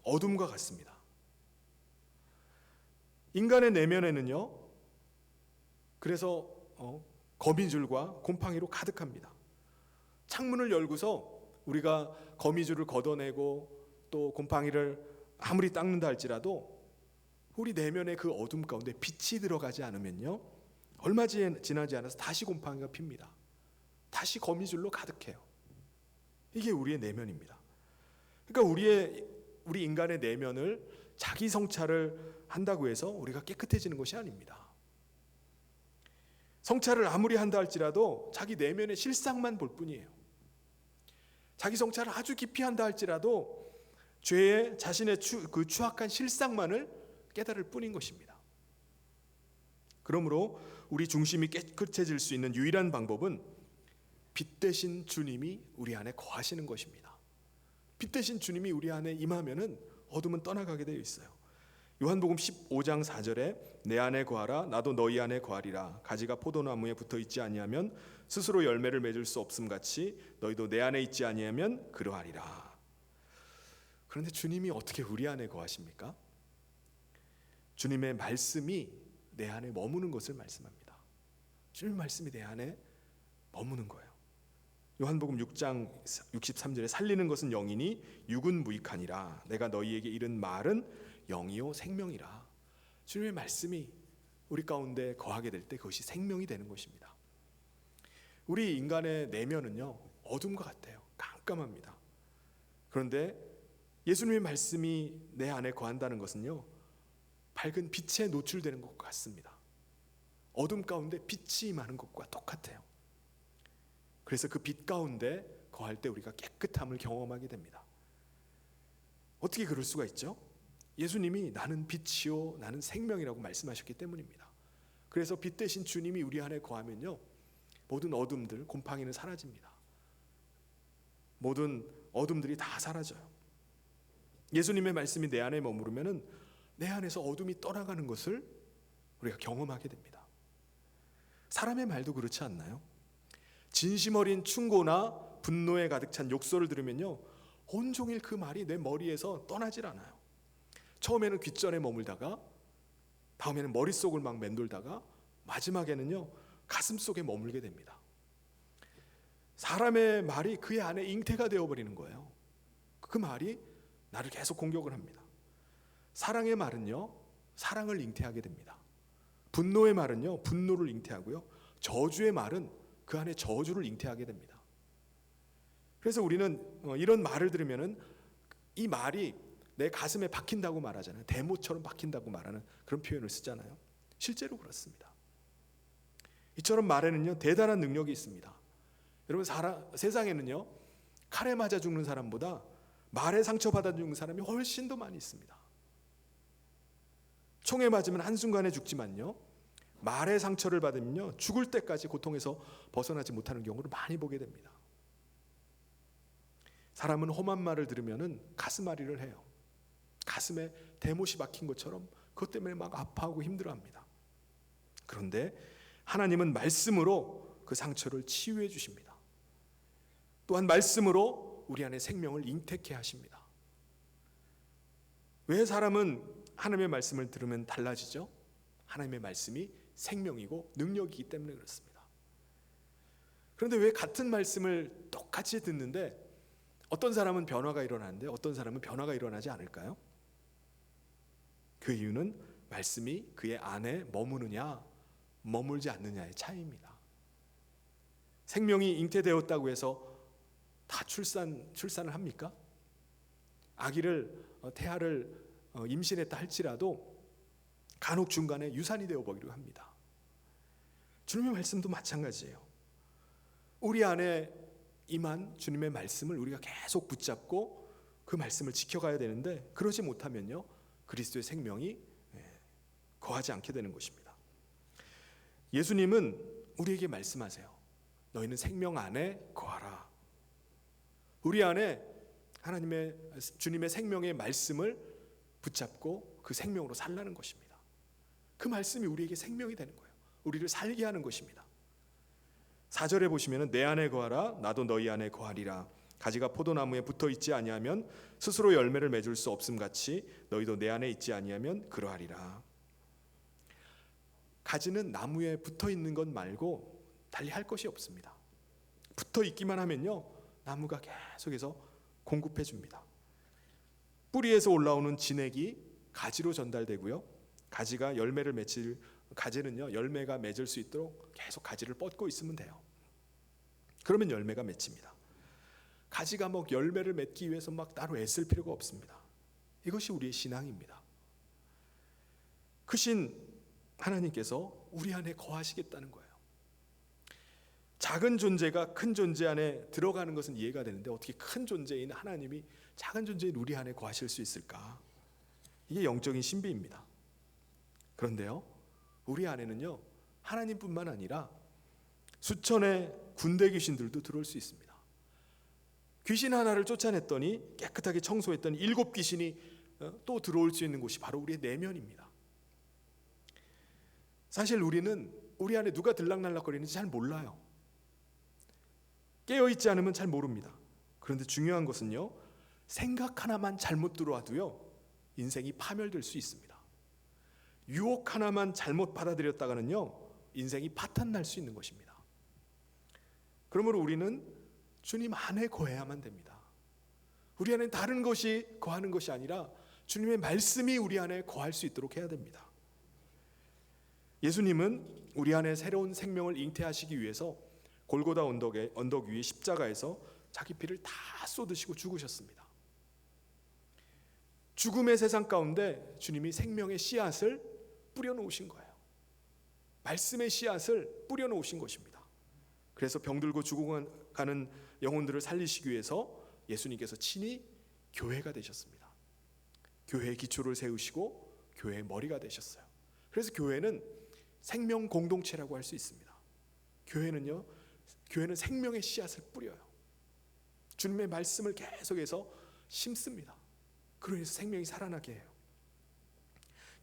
어둠과 같습니다. 인간의 내면에는요, 그래서 거미줄과 곰팡이로 가득합니다. 창문을 열고서 우리가 거미줄을 걷어내고 또 곰팡이를 아무리 닦는다 할지라도 우리 내면의 그 어둠 가운데 빛이 들어가지 않으면요, 얼마 지나지 않아서 다시 곰팡이가 핍니다. 다시 거미줄로 가득해요. 이게 우리의 내면입니다. 그러니까 우리 인간의 내면을 자기 성찰을 한다고 해서 우리가 깨끗해지는 것이 아닙니다. 성찰을 아무리 한다 할지라도 자기 내면의 실상만 볼 뿐이에요. 자기 성찰을 아주 깊이 한다 할지라도 죄의 자신의 그 추악한 실상만을 깨달을 뿐인 것입니다. 그러므로 우리 중심이 깨끗해질 수 있는 유일한 방법은 빛 대신 주님이 우리 안에 거하시는 것입니다. 빛 대신 주님이 우리 안에 임하면은 어둠은 떠나가게 되어 있어요. 요한복음 15장 4절에 내 안에 거하라 나도 너희 안에 거하리라 가지가 포도나무에 붙어 있지 아니하면 스스로 열매를 맺을 수 없음 같이 너희도 내 안에 있지 아니하면 그러하리라. 그런데 주님이 어떻게 우리 안에 거하십니까? 주님의 말씀이 내 안에 머무는 것을 말씀합니다. 주님의 말씀이 내 안에 머무는 거예요. 요한복음 6장 63절에 살리는 것은 영이니 육은 무익하니라 내가 너희에게 이른 말은 영이요 생명이라. 주님의 말씀이 우리 가운데 거하게 될 때 그것이 생명이 되는 것입니다. 우리 인간의 내면은요, 어둠과 같아요. 깜깜합니다. 그런데 예수님의 말씀이 내 안에 거한다는 것은요, 밝은 빛에 노출되는 것과 같습니다. 어둠 가운데 빛이 임하는 것과 똑같아요. 그래서 그 빛 가운데 거할 때 우리가 깨끗함을 경험하게 됩니다. 어떻게 그럴 수가 있죠? 예수님이 나는 빛이요 나는 생명이라고 말씀하셨기 때문입니다. 그래서 빛 대신 주님이 우리 안에 거하면요, 모든 어둠들, 곰팡이는 사라집니다. 모든 어둠들이 다 사라져요. 예수님의 말씀이 내 안에 머무르면은 내 안에서 어둠이 떠나가는 것을 우리가 경험하게 됩니다. 사람의 말도 그렇지 않나요? 진심 어린 충고나 분노에 가득 찬 욕설을 들으면요, 온종일 그 말이 내 머리에서 떠나질 않아요. 처음에는 귓전에 머물다가 다음에는 머릿속을 막 맴돌다가 마지막에는요, 가슴 속에 머물게 됩니다. 사람의 말이 그의 안에 잉태가 되어버리는 거예요. 그 말이 나를 계속 공격을 합니다. 사랑의 말은요, 사랑을 잉태하게 됩니다. 분노의 말은요, 분노를 잉태하고요, 저주의 말은 그 안에 저주를 잉태하게 됩니다. 그래서 우리는 이런 말을 들으면은 이 말이 내 가슴에 박힌다고 말하잖아요. 대모처럼 박힌다고 말하는 그런 표현을 쓰잖아요. 실제로 그렇습니다. 이처럼 말에는요, 대단한 능력이 있습니다. 여러분, 세상에는요, 칼에 맞아 죽는 사람보다 말에 상처받아 죽는 사람이 훨씬 더 많이 있습니다. 총에 맞으면 한순간에 죽지만요, 말에 상처를 받으면요, 죽을 때까지 고통에서 벗어나지 못하는 경우를 많이 보게 됩니다. 사람은 험한 말을 들으면은 가슴앓이를 해요. 가슴에 대못이 박힌 것처럼 그것 때문에 막 아파하고 힘들어합니다. 그런데 하나님은 말씀으로 그 상처를 치유해 주십니다. 또한 말씀으로 우리 안에 생명을 잉태케 하십니다. 왜 사람은 하나님의 말씀을 들으면 달라지죠? 하나님의 말씀이 생명이고 능력이기 때문에 그렇습니다. 그런데 왜 같은 말씀을 똑같이 듣는데 어떤 사람은 변화가 일어나는데 어떤 사람은 변화가 일어나지 않을까요? 그 이유는 말씀이 그의 안에 머무느냐 머물지 않느냐의 차이입니다. 생명이 잉태되었다고 해서 다 출산을 합니까? 아기를 태아를 임신했다 할지라도 간혹 중간에 유산이 되어 버리기도 합니다. 주님의 말씀도 마찬가지예요. 우리 안에 임한 주님의 말씀을 우리가 계속 붙잡고 그 말씀을 지켜가야 되는데 그러지 못하면요 그리스도의 생명이 거하지 않게 되는 것입니다. 예수님은 우리에게 말씀하세요. 너희는 생명 안에 거하라. 우리 안에 하나님의 주님의 생명의 말씀을 붙잡고 그 생명으로 살라는 것입니다. 그 말씀이 우리에게 생명이 되는 거예요. 우리를 살게 하는 것입니다. 4절에 보시면 내 안에 거하라 나도 너희 안에 거하리라. 가지가 포도나무에 붙어 있지 아니하면 스스로 열매를 맺을 수 없음 같이 너희도 내 안에 있지 아니하면 그러하리라. 가지는 나무에 붙어 있는 것 말고 달리 할 것이 없습니다. 붙어 있기만 하면요 나무가 계속해서 공급해 줍니다. 뿌리에서 올라오는 진액이 가지로 전달되고요. 가지가 열매를 맺을 가지는요 열매가 맺을 수 있도록 계속 가지를 뻗고 있으면 돼요. 그러면 열매가 맺힙니다. 가지가 뭐 열매를 맺기 위해서 막 따로 애쓸 필요가 없습니다. 이것이 우리의 신앙입니다. 크신 하나님께서 우리 안에 거하시겠다는 거예요. 작은 존재가 큰 존재 안에 들어가는 것은 이해가 되는데 어떻게 큰 존재인 하나님이 작은 존재인 우리 안에 거하실 수 있을까? 이게 영적인 신비입니다. 그런데요 우리 안에는요 하나님뿐만 아니라 수천의 군대 귀신들도 들어올 수 있습니다. 귀신 하나를 쫓아냈더니 깨끗하게 청소했더니 7 귀신이 또 들어올 수 있는 곳이 바로 우리의 내면입니다. 사실 우리는 우리 안에 누가 들락날락거리는지 잘 몰라요. 깨어있지 않으면 잘 모릅니다. 그런데 중요한 것은요 생각 하나만 잘못 들어와도요 인생이 파멸될 수 있습니다. 유혹 하나만 잘못 받아들였다가는요 인생이 파탄날 수 있는 것입니다. 그러므로 우리는 주님 안에 거해야만 됩니다. 우리 안에 다른 것이 거하는 것이 아니라 주님의 말씀이 우리 안에 거할 수 있도록 해야 됩니다. 예수님은 우리 안에 새로운 생명을 잉태하시기 위해서 골고다 언덕 위에 십자가에서 자기 피를 다 쏟으시고 죽으셨습니다. 죽음의 세상 가운데 주님이 생명의 씨앗을 뿌려놓으신 거예요. 말씀의 씨앗을 뿌려놓으신 것입니다. 그래서 병들고 죽어가는 영혼들을 살리시기 위해서 예수님께서 친히 교회가 되셨습니다. 교회의 기초를 세우시고 교회의 머리가 되셨어요. 그래서 교회는 생명 공동체라고 할 수 있습니다. 교회는 생명의 씨앗을 뿌려요. 주님의 말씀을 계속해서 심습니다. 그래서 생명이 살아나게 해요.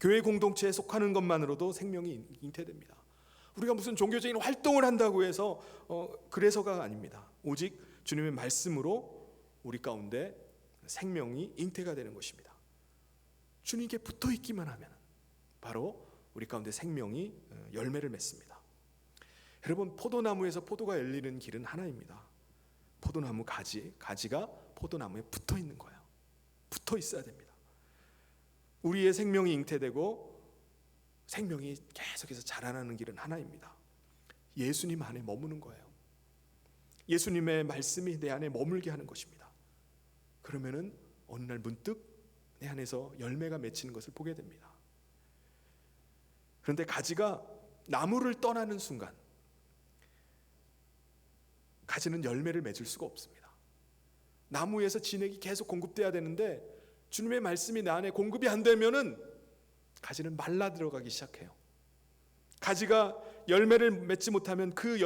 교회 공동체에 속하는 것만으로도 생명이 잉태됩니다. 우리가 무슨 종교적인 활동을 한다고 해서 그래서가 아닙니다. 오직 주님의 말씀으로 우리 가운데 생명이 잉태가 되는 것입니다. 주님께 붙어 있기만 하면 바로 우리 가운데 생명이 열매를 맺습니다. 여러분 포도나무에서 포도가 열리는 길은 하나입니다. 포도나무 가지가 포도나무에 붙어 있는 거예요. 붙어 있어야 됩니다. 우리의 생명이 잉태되고 생명이 계속해서 자라나는 길은 하나입니다. 예수님 안에 머무는 거예요. 예수님의 말씀이 내 안에 머물게 하는 것입니다. 그러면은 어느 날 문득 내 안에서 열매가 맺히는 것을 보게 됩니다. 그런데 가지가 나무를 떠나는 순간 가지는 열매를 맺을 수가 없습니다. 나무에서 진액이 계속 공급돼야 되는데 주님의 말씀이 내 안에 공급이 안 되면은 가지는 말라 들어가기 시작해요. 가지가 열매를 맺지 못하면 그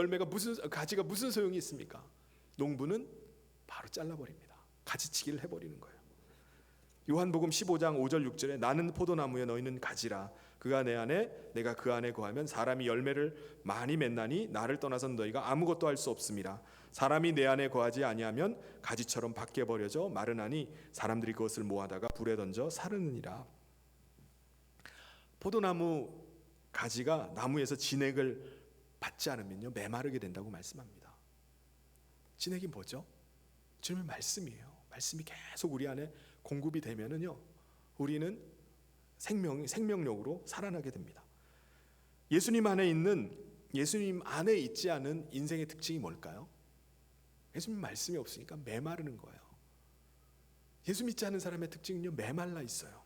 가지가 무슨 소용이 있습니까? 농부는 바로 잘라버립니다. 가지치기를 해버리는 거예요. 요한복음 15장 5절 6절에 나는 포도나무에 너희는 가지라. 그가 내 안에 내가 그 안에 거하면 사람이 열매를 많이 맺나니 나를 떠나선 너희가 아무것도 할 수 없음이라. 사람이 내 안에 거하지 아니하면 가지처럼 밖에 버려져 마르나니 사람들이 그것을 모아다가 불에 던져 사르느니라. 포도나무 가지가 나무에서 진액을 받지 않으면요 메마르게 된다고 말씀합니다. 진액이 뭐죠? 주님의 말씀이에요. 말씀이 계속 우리 안에 공급이 되면은요 우리는 생명력으로 살아나게 됩니다. 예수님 안에 있지 않은 인생의 특징이 뭘까요? 예수님 말씀이 없으니까 메마르는 거예요. 예수 믿지 않는 사람의 특징은요 메말라 있어요.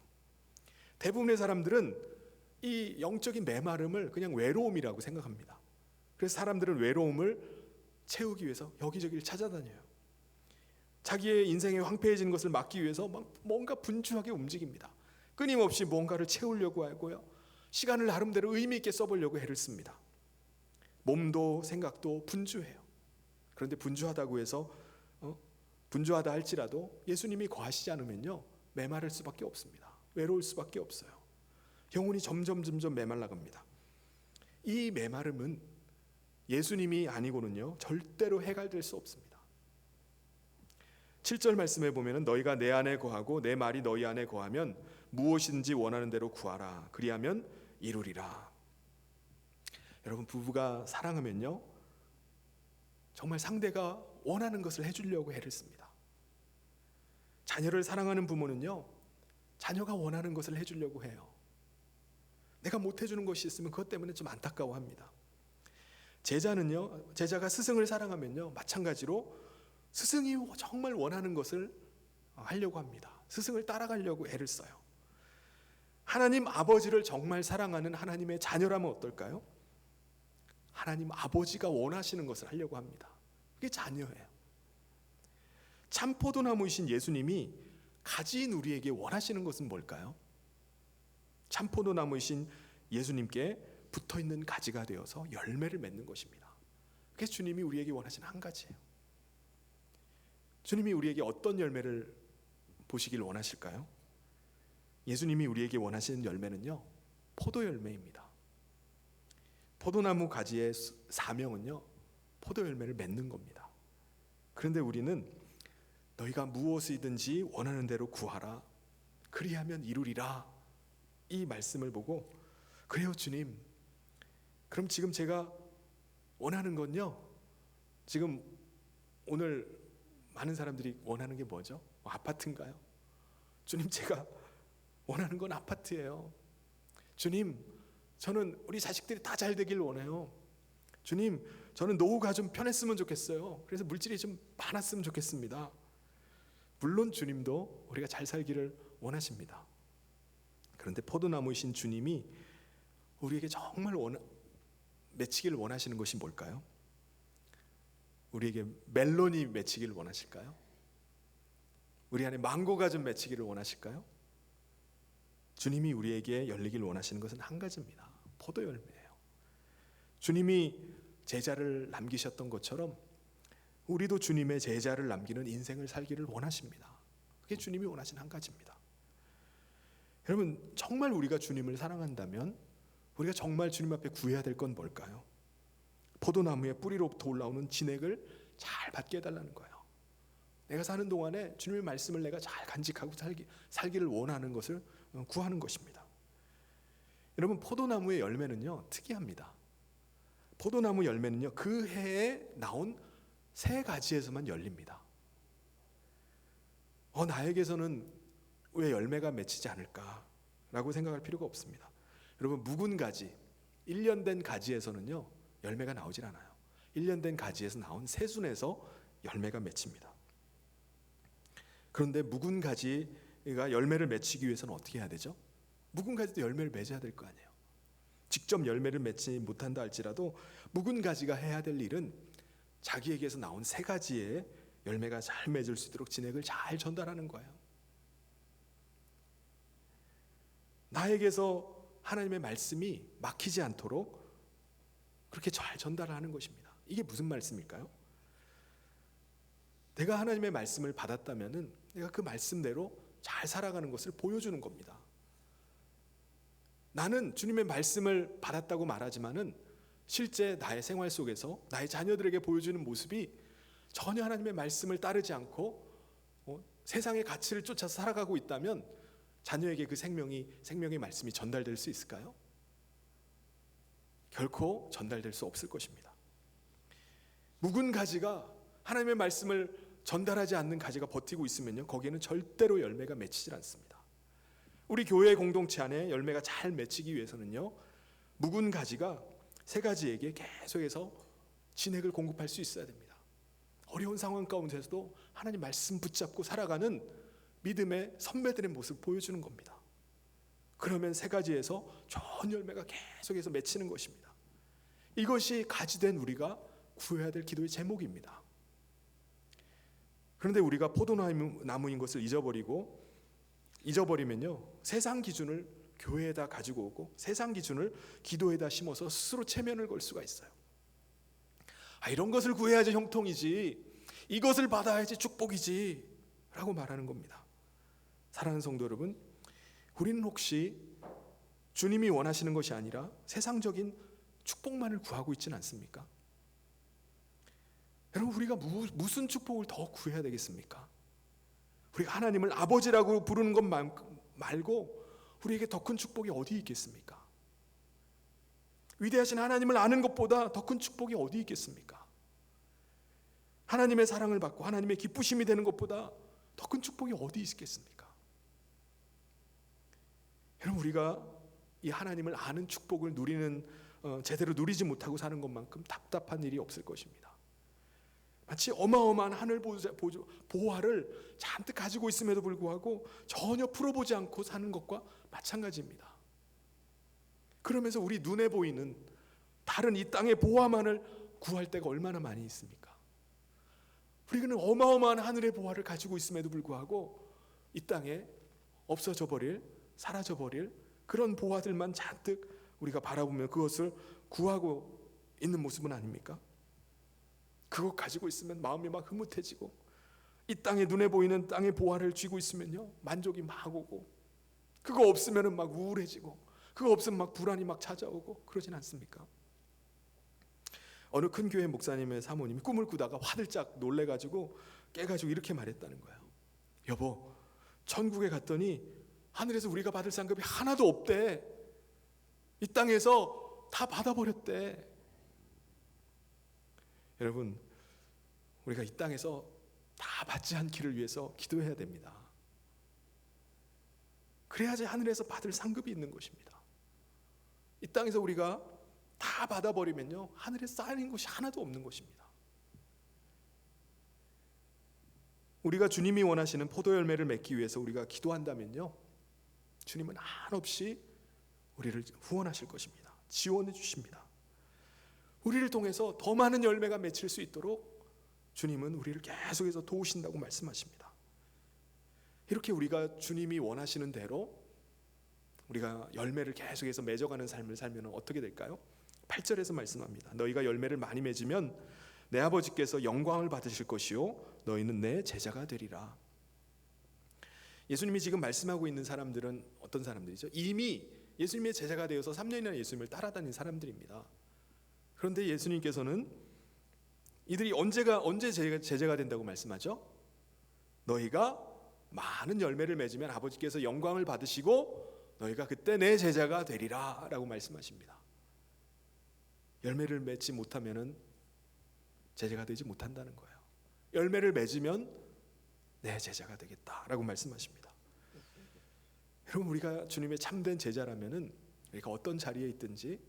대부분의 사람들은 이 영적인 메마름을 그냥 외로움이라고 생각합니다. 그래서 사람들은 외로움을 채우기 위해서 여기저기를 찾아다녀요. 자기의 인생이 황폐해지는 것을 막기 위해서 뭔가 분주하게 움직입니다. 끊임없이 뭔가를 채우려고 하고요. 시간을 나름대로 의미 있게 써보려고 애를 씁니다. 몸도 생각도 분주해요. 그런데 분주하다고 해서 분주하다 할지라도 예수님이 거하시지 않으면요 메마를 수밖에 없습니다. 외로울 수밖에 없어요. 영혼이 점점 메말라갑니다. 이 메마름은 예수님이 아니고는요 절대로 해결될 수 없습니다. 7절 말씀에 보면은 너희가 내 안에 거하고 내 말이 너희 안에 거하면 무엇인지 원하는 대로 구하라. 그리하면 이루리라. 여러분 부부가 사랑하면요 정말 상대가 원하는 것을 해주려고 애를 씁니다. 자녀를 사랑하는 부모는요 자녀가 원하는 것을 해주려고 해요. 내가 못 해주는 것이 있으면 그것 때문에 좀 안타까워합니다. 제자가 스승을 사랑하면요 마찬가지로 스승이 정말 원하는 것을 하려고 합니다. 스승을 따라가려고 애를 써요. 하나님 아버지를 정말 사랑하는 하나님의 자녀라면 어떨까요? 하나님 아버지가 원하시는 것을 하려고 합니다. 그게 자녀예요. 참 포도나무이신 예수님이 가지인 우리에게 원하시는 것은 뭘까요? 참 포도나무이신 예수님께 붙어있는 가지가 되어서 열매를 맺는 것입니다. 그게 주님이 우리에게 원하시는 한 가지예요. 주님이 우리에게 어떤 열매를 보시길 원하실까요? 예수님이 우리에게 원하시는 열매는요 포도 열매입니다. 포도나무 가지의 사명은요 포도 열매를 맺는 겁니다. 그런데 우리는 너희가 무엇이든지 원하는 대로 구하라. 그리하면 이루리라. 이 말씀을 보고 그래요 주님. 그럼 지금 제가 원하는 건요 지금 오늘 많은 사람들이 원하는 게 뭐죠? 아파트인가요? 주님 제가 원하는 건 아파트예요. 주님 저는 우리 자식들이 다 잘 되길 원해요. 주님 저는 노후가 좀 편했으면 좋겠어요. 그래서 물질이 좀 많았으면 좋겠습니다. 물론 주님도 우리가 잘 살기를 원하십니다. 그런데 포도나무이신 주님이 우리에게 정말 맺히기를 원하시는 것이 뭘까요? 우리에게 멜론이 맺히기를 원하실까요? 우리 안에 망고가 좀 맺히기를 원하실까요? 주님이 우리에게 열리기를 원하시는 것은 한 가지입니다. 포도 열매예요. 주님이 제자를 남기셨던 것처럼 우리도 주님의 제자를 남기는 인생을 살기를 원하십니다. 그게 주님이 원하시는 한 가지입니다. 여러분 정말 우리가 주님을 사랑한다면 우리가 정말 주님 앞에 구해야 될 건 뭘까요? 포도나무의 뿌리로부터 올라오는 진액을 잘 받게 해달라는 거예요. 내가 사는 동안에 주님의 말씀을 내가 잘 간직하고 살기를 원하는 것을 구하는 것입니다. 여러분 포도나무의 열매는요 특이합니다. 포도나무 열매는요 그 해에 나온 새 가지에서만 열립니다. 나에게서는 왜 열매가 맺히지 않을까라고 생각할 필요가 없습니다. 여러분 묵은 가지, 1년 된 가지에서는요 열매가 나오질 않아요. 1년 된 가지에서 나온 새순에서 열매가 맺힙니다. 그런데 묵은 가지가 열매를 맺히기 위해서는 어떻게 해야 되죠? 묵은 가지도 열매를 맺어야 될 거 아니에요. 직접 열매를 맺지 못한다 할지라도 묵은 가지가 해야 될 일은 자기에게서 나온 새 가지에 열매가 잘 맺을 수 있도록 진액을 잘 전달하는 거예요. 나에게서 하나님의 말씀이 막히지 않도록 그렇게 잘 전달하는 것입니다. 이게 무슨 말씀일까요? 내가 하나님의 말씀을 받았다면은 내가 그 말씀대로 잘 살아가는 것을 보여주는 겁니다. 나는 주님의 말씀을 받았다고 말하지만은 실제 나의 생활 속에서 나의 자녀들에게 보여주는 모습이 전혀 하나님의 말씀을 따르지 않고 세상의 가치를 쫓아서 살아가고 있다면 자녀에게 그 생명의 말씀이 전달될 수 있을까요? 결코 전달될 수 없을 것입니다. 묵은 가지가 하나님의 말씀을 전달하지 않는 가지가 버티고 있으면요, 거기에는 절대로 열매가 맺히질 않습니다. 우리 교회 공동체 안에 열매가 잘 맺히기 위해서는요, 묵은 가지가 새 가지에게 계속해서 진액을 공급할 수 있어야 됩니다. 어려운 상황 가운데서도 하나님 말씀 붙잡고 살아가는 믿음의 선배들의 모습을 보여주는 겁니다. 그러면 새 가지에서 좋은 열매가 계속해서 맺히는 것입니다. 이것이 가지된 우리가 구해야 될 기도의 제목입니다. 그런데 우리가 포도나무인 것을 잊어버리면요, 세상 기준을 교회에다 가지고 오고 세상 기준을 기도에다 심어서 스스로 체면을 걸 수가 있어요. 이런 것을 구해야지 형통이지, 이것을 받아야지 축복이지 라고 말하는 겁니다. 사랑하는 성도 여러분, 우리는 혹시 주님이 원하시는 것이 아니라 세상적인 축복만을 구하고 있지는 않습니까? 여러분, 우리가 무슨 축복을 더 구해야 되겠습니까? 우리가 하나님을 아버지라고 부르는 것 말고 우리에게 더 큰 축복이 어디 있겠습니까? 위대하신 하나님을 아는 것보다 더 큰 축복이 어디 있겠습니까? 하나님의 사랑을 받고 하나님의 기쁘심이 되는 것보다 더 큰 축복이 어디 있겠습니까? 여러분, 우리가 이 하나님을 아는 축복을 제대로 누리지 못하고 사는 것만큼 답답한 일이 없을 것입니다. 마치 어마어마한 하늘 보화를 잔뜩 가지고 있음에도 불구하고 전혀 풀어보지 않고 사는 것과 마찬가지입니다. 그러면서 우리 눈에 보이는 다른 이 땅의 보화만을 구할 때가 얼마나 많이 있습니까? 우리는 어마어마한 하늘의 보화를 가지고 있음에도 불구하고 이 땅에 없어져 버릴, 사라져 버릴 그런 보화들만 잔뜩 우리가 바라보며 그것을 구하고 있는 모습은 아닙니까? 그것 가지고 있으면 마음이 막 흐뭇해지고, 이 땅에 눈에 보이는 땅의 보화를 쥐고 있으면요, 만족이 막 오고, 그거 없으면 막 우울해지고, 그거 없으면 막 불안이 막 찾아오고 그러진 않습니까? 어느 큰 교회 목사님의 사모님이 꿈을 꾸다가 화들짝 놀래가지고 깨가지고 이렇게 말했다는 거예요. 여보, 천국에 갔더니 하늘에서 우리가 받을 상급이 하나도 없대. 이 땅에서 다 받아버렸대. 여러분, 우리가 이 땅에서 다 받지 않기를 위해서 기도해야 됩니다. 그래야지 하늘에서 받을 상급이 있는 것입니다. 이 땅에서 우리가 다 받아버리면요, 하늘에 쌓이는 것이 하나도 없는 것입니다. 우리가 주님이 원하시는 포도 열매를 맺기 위해서 우리가 기도한다면요, 주님은 한없이 우리를 후원하실 것입니다. 지원해 주십니다. 우리를 통해서 더 많은 열매가 맺힐 수 있도록 주님은 우리를 계속해서 도우신다고 말씀하십니다. 이렇게 우리가 주님이 원하시는 대로 우리가 열매를 계속해서 맺어가는 삶을 살면 어떻게 될까요? 8절에서 말씀합니다. 너희가 열매를 많이 맺으면 내 아버지께서 영광을 받으실 것이요 너희는 내 제자가 되리라. 예수님이 지금 말씀하고 있는 사람들은 어떤 사람들이죠? 이미 예수님의 제자가 되어서 3년이나 예수님을 따라다닌 사람들입니다. 그런데 예수님께서는 이들이 언제 제자가 된다고 말씀하죠? 너희가 많은 열매를 맺으면 아버지께서 영광을 받으시고 너희가 그때 내 제자가 되리라 라고 말씀하십니다. 열매를 맺지 못하면 제자가 되지 못한다는 거예요. 열매를 맺으면 내 제자가 되겠다라고 말씀하십니다. 여러분, 우리가 주님의 참된 제자라면은 우리가 어떤 자리에 있든지,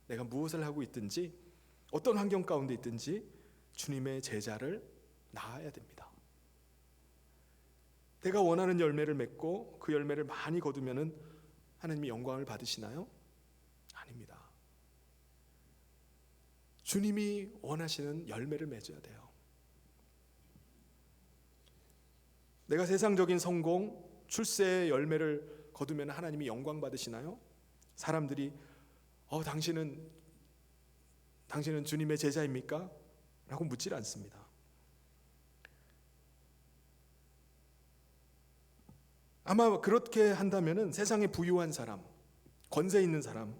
내가 무엇을 하고 있든지, 어떤 환경 가운데 있든지 주님의 제자를 낳아야 됩니다. 내가 원하는 열매를 맺고 그 열매를 많이 거두면은 하나님이 영광을 받으시나요? 아닙니다. 주님이 원하시는 열매를 맺어야 돼요. 내가 세상적인 성공, 출세의 열매를 거두면 하나님이 영광 받으시나요? 사람들이 당신은 주님의 제자입니까? 라고 묻질 않습니다. 아마 그렇게 한다면은 세상에 부유한 사람, 권세 있는 사람,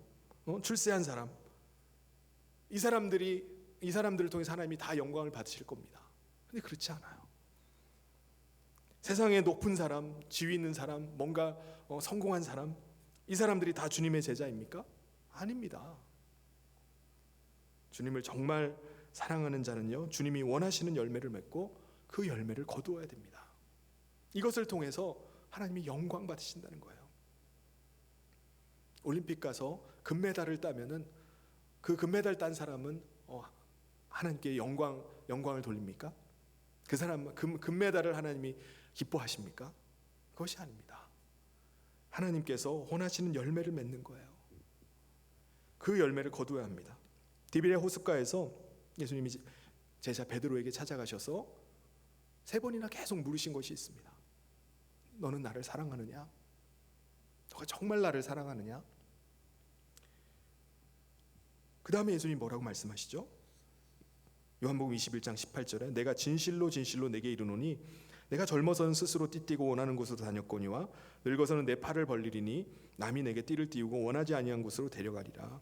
출세한 사람, 이 사람들을 통해서 하나님이 다 영광을 받으실 겁니다. 근데 그렇지 않아요. 세상에 높은 사람, 지위 있는 사람, 뭔가 성공한 사람, 이 사람들이 다 주님의 제자입니까? 아닙니다. 주님을 정말 사랑하는 자는요, 주님이 원하시는 열매를 맺고 그 열매를 거두어야 됩니다. 이것을 통해서 하나님이 영광 받으신다는 거예요. 올림픽 가서 금메달을 따면은 그 금메달 딴 사람은 하나님께 영광을 돌립니까? 그 사람 금메달을 하나님이 기뻐하십니까? 그것이 아닙니다. 하나님께서 원하시는 열매를 맺는 거예요. 그 열매를 거두어야 합니다. 디비레 호숫가에서 예수님이 제자 베드로에게 찾아가셔서 3번이나 계속 물으신 것이 있습니다. 너는 나를 사랑하느냐? 너가 정말 나를 사랑하느냐? 그 다음에 예수님이 뭐라고 말씀하시죠? 요한복음 21장 18절에 내가 진실로 진실로 내게 이르노니 내가 젊어서는 스스로 띠띠고 원하는 곳으로 다녔거니와 늙어서는 내 팔을 벌리리니 남이 내게 띠를 띠우고 원하지 아니한 곳으로 데려가리라.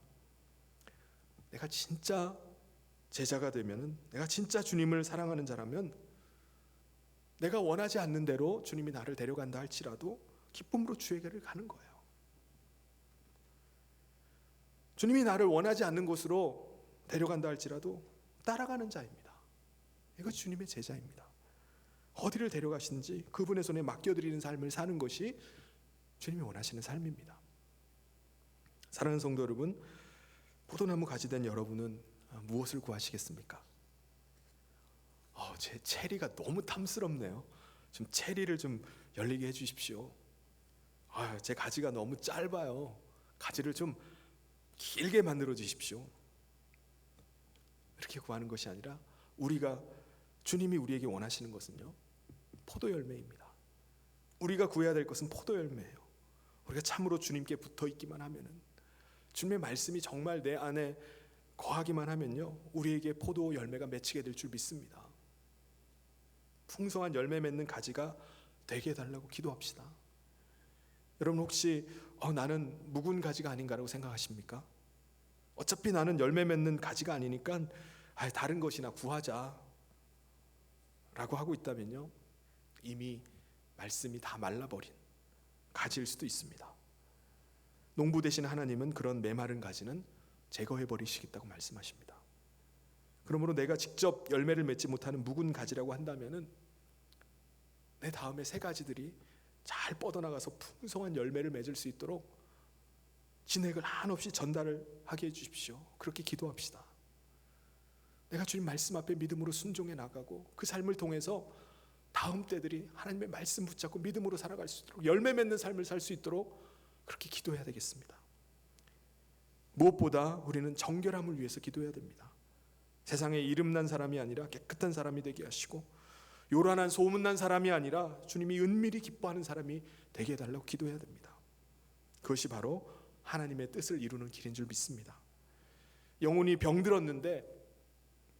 내가 진짜 제자가 되면은, 내가 진짜 주님을 사랑하는 자라면 내가 원하지 않는 대로 주님이 나를 데려간다 할지라도 기쁨으로 주에게를 가는 거예요. 주님이 나를 원하지 않는 곳으로 데려간다 할지라도 따라가는 자입니다. 이거 주님의 제자입니다. 어디를 데려가시는지 그분의 손에 맡겨드리는 삶을 사는 것이 주님이 원하시는 삶입니다. 사랑하는 성도 여러분, 포도나무 가지 된 여러분은 무엇을 구하시겠습니까? 제 체리가 너무 탐스럽네요. 좀 체리를 좀 열리게 해주십시오. 제 가지가 너무 짧아요. 가지를 좀 길게 만들어 주십시오. 이렇게 구하는 것이 아니라 주님이 우리에게 원하시는 것은요, 포도 열매입니다. 우리가 구해야 될 것은 포도 열매예요. 우리가 참으로 주님께 붙어 있기만 하면은, 주님의 말씀이 정말 내 안에 거하기만 하면요, 우리에게 포도 열매가 맺히게 될 줄 믿습니다. 풍성한 열매 맺는 가지가 되게 해달라고 기도합시다. 여러분 혹시 나는 묵은 가지가 아닌가라고 생각하십니까? 어차피 나는 열매 맺는 가지가 아니니까 다른 것이나 구하자 라고 하고 있다면요, 이미 말씀이 다 말라버린 가지일 수도 있습니다. 농부 되신 하나님은 그런 메마른 가지는 제거해 버리시겠다고 말씀하십니다. 그러므로 내가 직접 열매를 맺지 못하는 묵은 가지라고 한다면은 내 다음에 새 가지들이 잘 뻗어나가서 풍성한 열매를 맺을 수 있도록 진액을 한없이 전달을 하게 해주십시오. 그렇게 기도합시다. 내가 주님 말씀 앞에 믿음으로 순종해 나가고 그 삶을 통해서 다음 때들이 하나님의 말씀 붙잡고 믿음으로 살아갈 수 있도록, 열매 맺는 삶을 살 수 있도록 그렇게 기도해야 되겠습니다. 무엇보다 우리는 정결함을 위해서 기도해야 됩니다. 세상에 이름난 사람이 아니라 깨끗한 사람이 되게 하시고, 요란한 소문난 사람이 아니라 주님이 은밀히 기뻐하는 사람이 되게 해달라고 기도해야 됩니다. 그것이 바로 하나님의 뜻을 이루는 길인 줄 믿습니다. 영혼이 병들었는데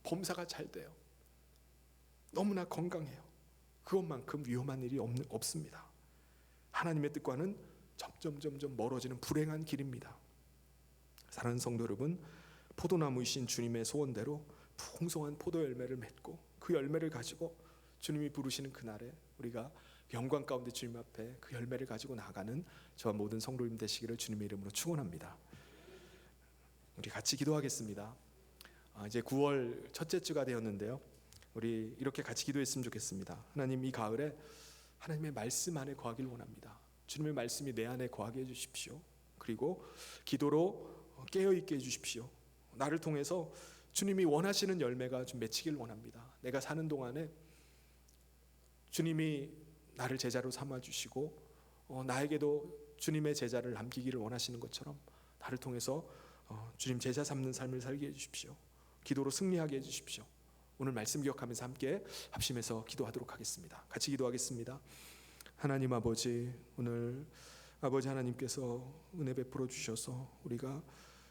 범사가 잘 돼요. 너무나 건강해요. 그것만큼 위험한 일이 없습니다. 하나님의 뜻과는 점점 멀어지는 불행한 길입니다. 사랑하는 성도 여러분, 포도나무이신 주님의 소원대로 풍성한 포도 열매를 맺고 그 열매를 가지고 주님이 부르시는 그날에 우리가 영광 가운데 주님 앞에 그 열매를 가지고 나가는 저와 모든 성도님 되시기를 주님의 이름으로 축원합니다. 우리 같이 기도하겠습니다. 이제 9월 첫째 주가 되었는데요, 우리 이렇게 같이 기도했으면 좋겠습니다. 하나님, 이 가을에 하나님의 말씀 안에 거하길 원합니다. 주님의 말씀이 내 안에 거하게 해주십시오. 그리고 기도로 깨어있게 해주십시오. 나를 통해서 주님이 원하시는 열매가 좀 맺히길 원합니다. 내가 사는 동안에 주님이 나를 제자로 삼아주시고 나에게도 주님의 제자를 남기기를 원하시는 것처럼 나를 통해서 주님 제자 삼는 삶을 살게 해주십시오. 기도로 승리하게 해주십시오. 오늘 말씀 기억하면서 함께 합심해서 기도하도록 하겠습니다. 같이 기도하겠습니다. 하나님 아버지, 오늘 아버지 하나님께서 은혜 베풀어 주셔서 우리가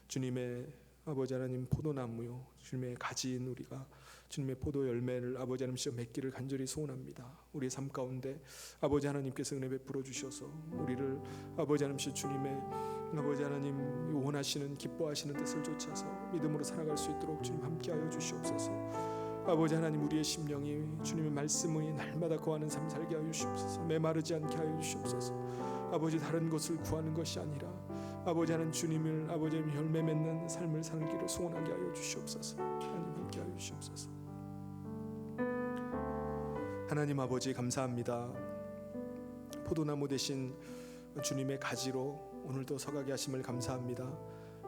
주님의 아버지 하나님 포도나무요 주님의 가지인 우리가 주님의 포도 열매를 아버지 하나님 씨 맺기를 간절히 소원합니다. 우리의 삶 가운데 아버지 하나님께서 은혜 베풀어 주셔서 우리를 아버지 하나님 씨 주님의 아버지 하나님 원하시는 기뻐하시는 뜻을 쫓아서 믿음으로 살아갈 수 있도록 주님 함께하여 주시옵소서. 아버지 하나님 우리의 심령이 주님의 말씀의 날마다 거하는 삶 살게 하여 주시옵소서. 메마르지 않게 하여 주시옵소서. 아버지 다른 것을 구하는 것이 아니라 아버지 하나님 주님을 아버지 하나님 열매 맺는 삶을 살기를 소원하게 하여 주시옵소서. 하나님 함께 하여 주시옵소서. 하나님 아버지 감사합니다. 포도나무 대신 주님의 가지로 오늘도 서가게 하심을 감사합니다.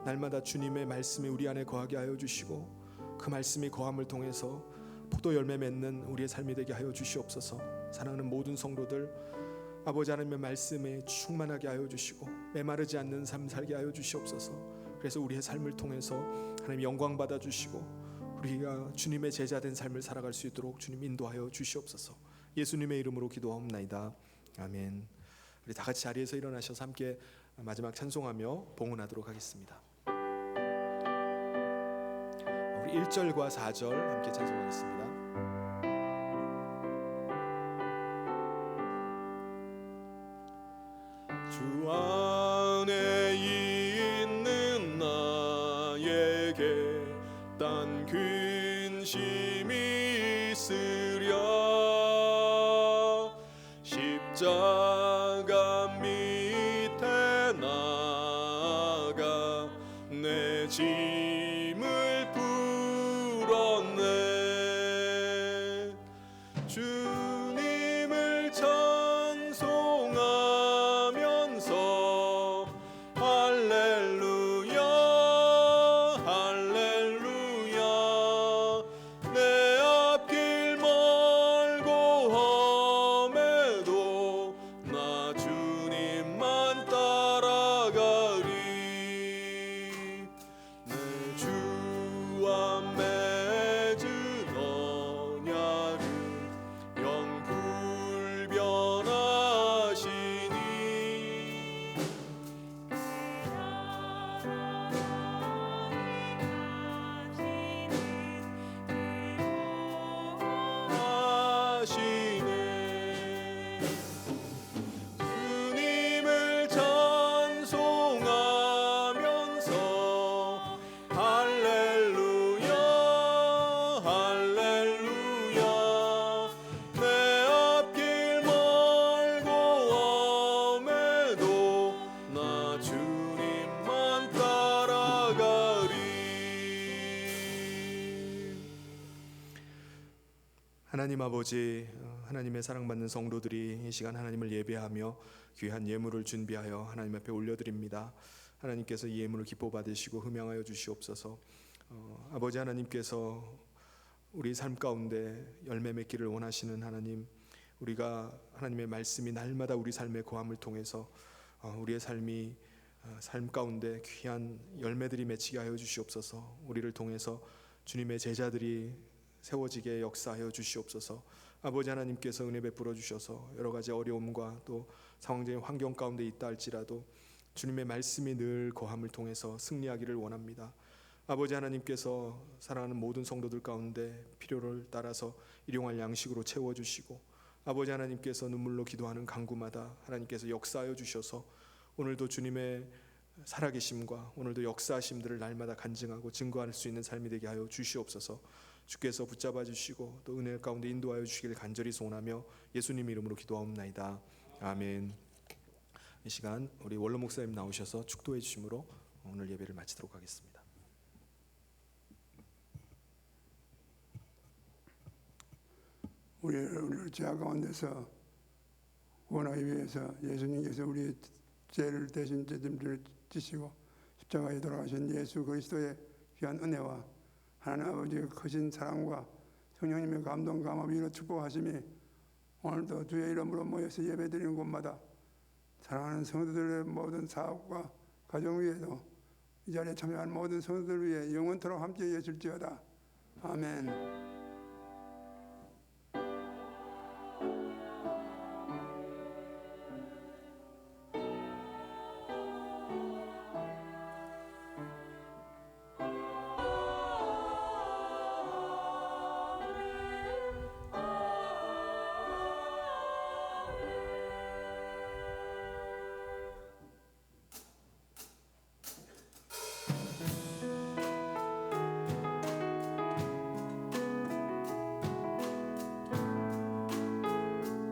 날마다 주님의 말씀이 우리 안에 거하게 하여 주시고 그 말씀이 거함을 통해서 포도 열매 맺는 우리의 삶이 되게 하여 주시옵소서. 사랑하는 모든 성도들 아버지 하나님의 말씀에 충만하게 하여 주시고 메마르지 않는 삶 살게 하여 주시옵소서. 그래서 우리의 삶을 통해서 하나님 영광 받아 주시고 우리가 주님의 제자된 삶을 살아갈 수 있도록 주님 인도하여 주시옵소서. 예수님의 이름으로 기도하옵나이다. 아멘. 우리 다 같이 자리에서 일어나셔서 함께 마지막 찬송하며 봉헌하도록 하겠습니다. 우리 1절과 4절 함께 찬송하겠습니다. 주 안에 있는 나에게 딴 근심이 있으랴 십자가 밑에 나가 내 짐을 풀었네. 주님을 찬송하면서 할렐루야 할렐루야 내 앞길 멀고 험해도 나 주님만 따라가리. 내 주와 맺은 언약은 영 불변하시니 하시네. 주님을 찬송하면서 할렐루야 할렐루야 내 앞길 멀고 험해도 나 주님만 따라가리. 하나님 아버지 하나님의 사랑받는 성도들이 이 시간 하나님을 예배하며 귀한 예물을 준비하여 하나님 앞에 올려드립니다. 하나님께서 이 예물을 기뻐 받으시고 흠양하여 주시옵소서. 아버지 하나님께서 우리 삶 가운데 열매 맺기를 원하시는 하나님, 우리가 하나님의 말씀이 날마다 우리 삶의 고함을 통해서 우리의 삶이 삶 가운데 귀한 열매들이 맺히게 하여 주시옵소서. 우리를 통해서 주님의 제자들이 세워지게 역사하여 주시옵소서. 아버지 하나님께서 은혜 베풀어 주셔서 여러 가지 어려움과 또 상황적인 환경 가운데 있다 할지라도 주님의 말씀이 늘 거함을 통해서 승리하기를 원합니다. 아버지 하나님께서 사랑하는 모든 성도들 가운데 필요를 따라서 일용할 양식으로 채워주시고 아버지 하나님께서 눈물로 기도하는 간구마다 하나님께서 역사하여 주셔서 오늘도 주님의 살아계심과 오늘도 역사하심들을 날마다 간증하고 증거할 수 있는 삶이 되게 하여 주시옵소서. 주께서 붙잡아 주시고 또 은혜 가운데 인도하여 주시길 간절히 소원하며 예수님 이름으로 기도하옵나이다. 아멘. 이 시간 우리 원로 목사님 나오셔서 축도해 주심으로 오늘 예배를 마치도록 하겠습니다. 우리를 죄악 가운데서 원하기 위해서 예수님께서 우리의 죄를 대신 책임을 지시고 십자가에 돌아가신 예수 그리스도의 귀한 은혜와 하나님 아버지의 크신 사랑과 성령님의 감동 감화 위로 축복하심이 오늘도 주의 이름으로 모여서 예배드리는 곳마다 사랑하는 성도들의 모든 사업과 가정 위에도 이 자리에 참여한 모든 성도들 위해 영원토록 함께 계실지어다. 아멘.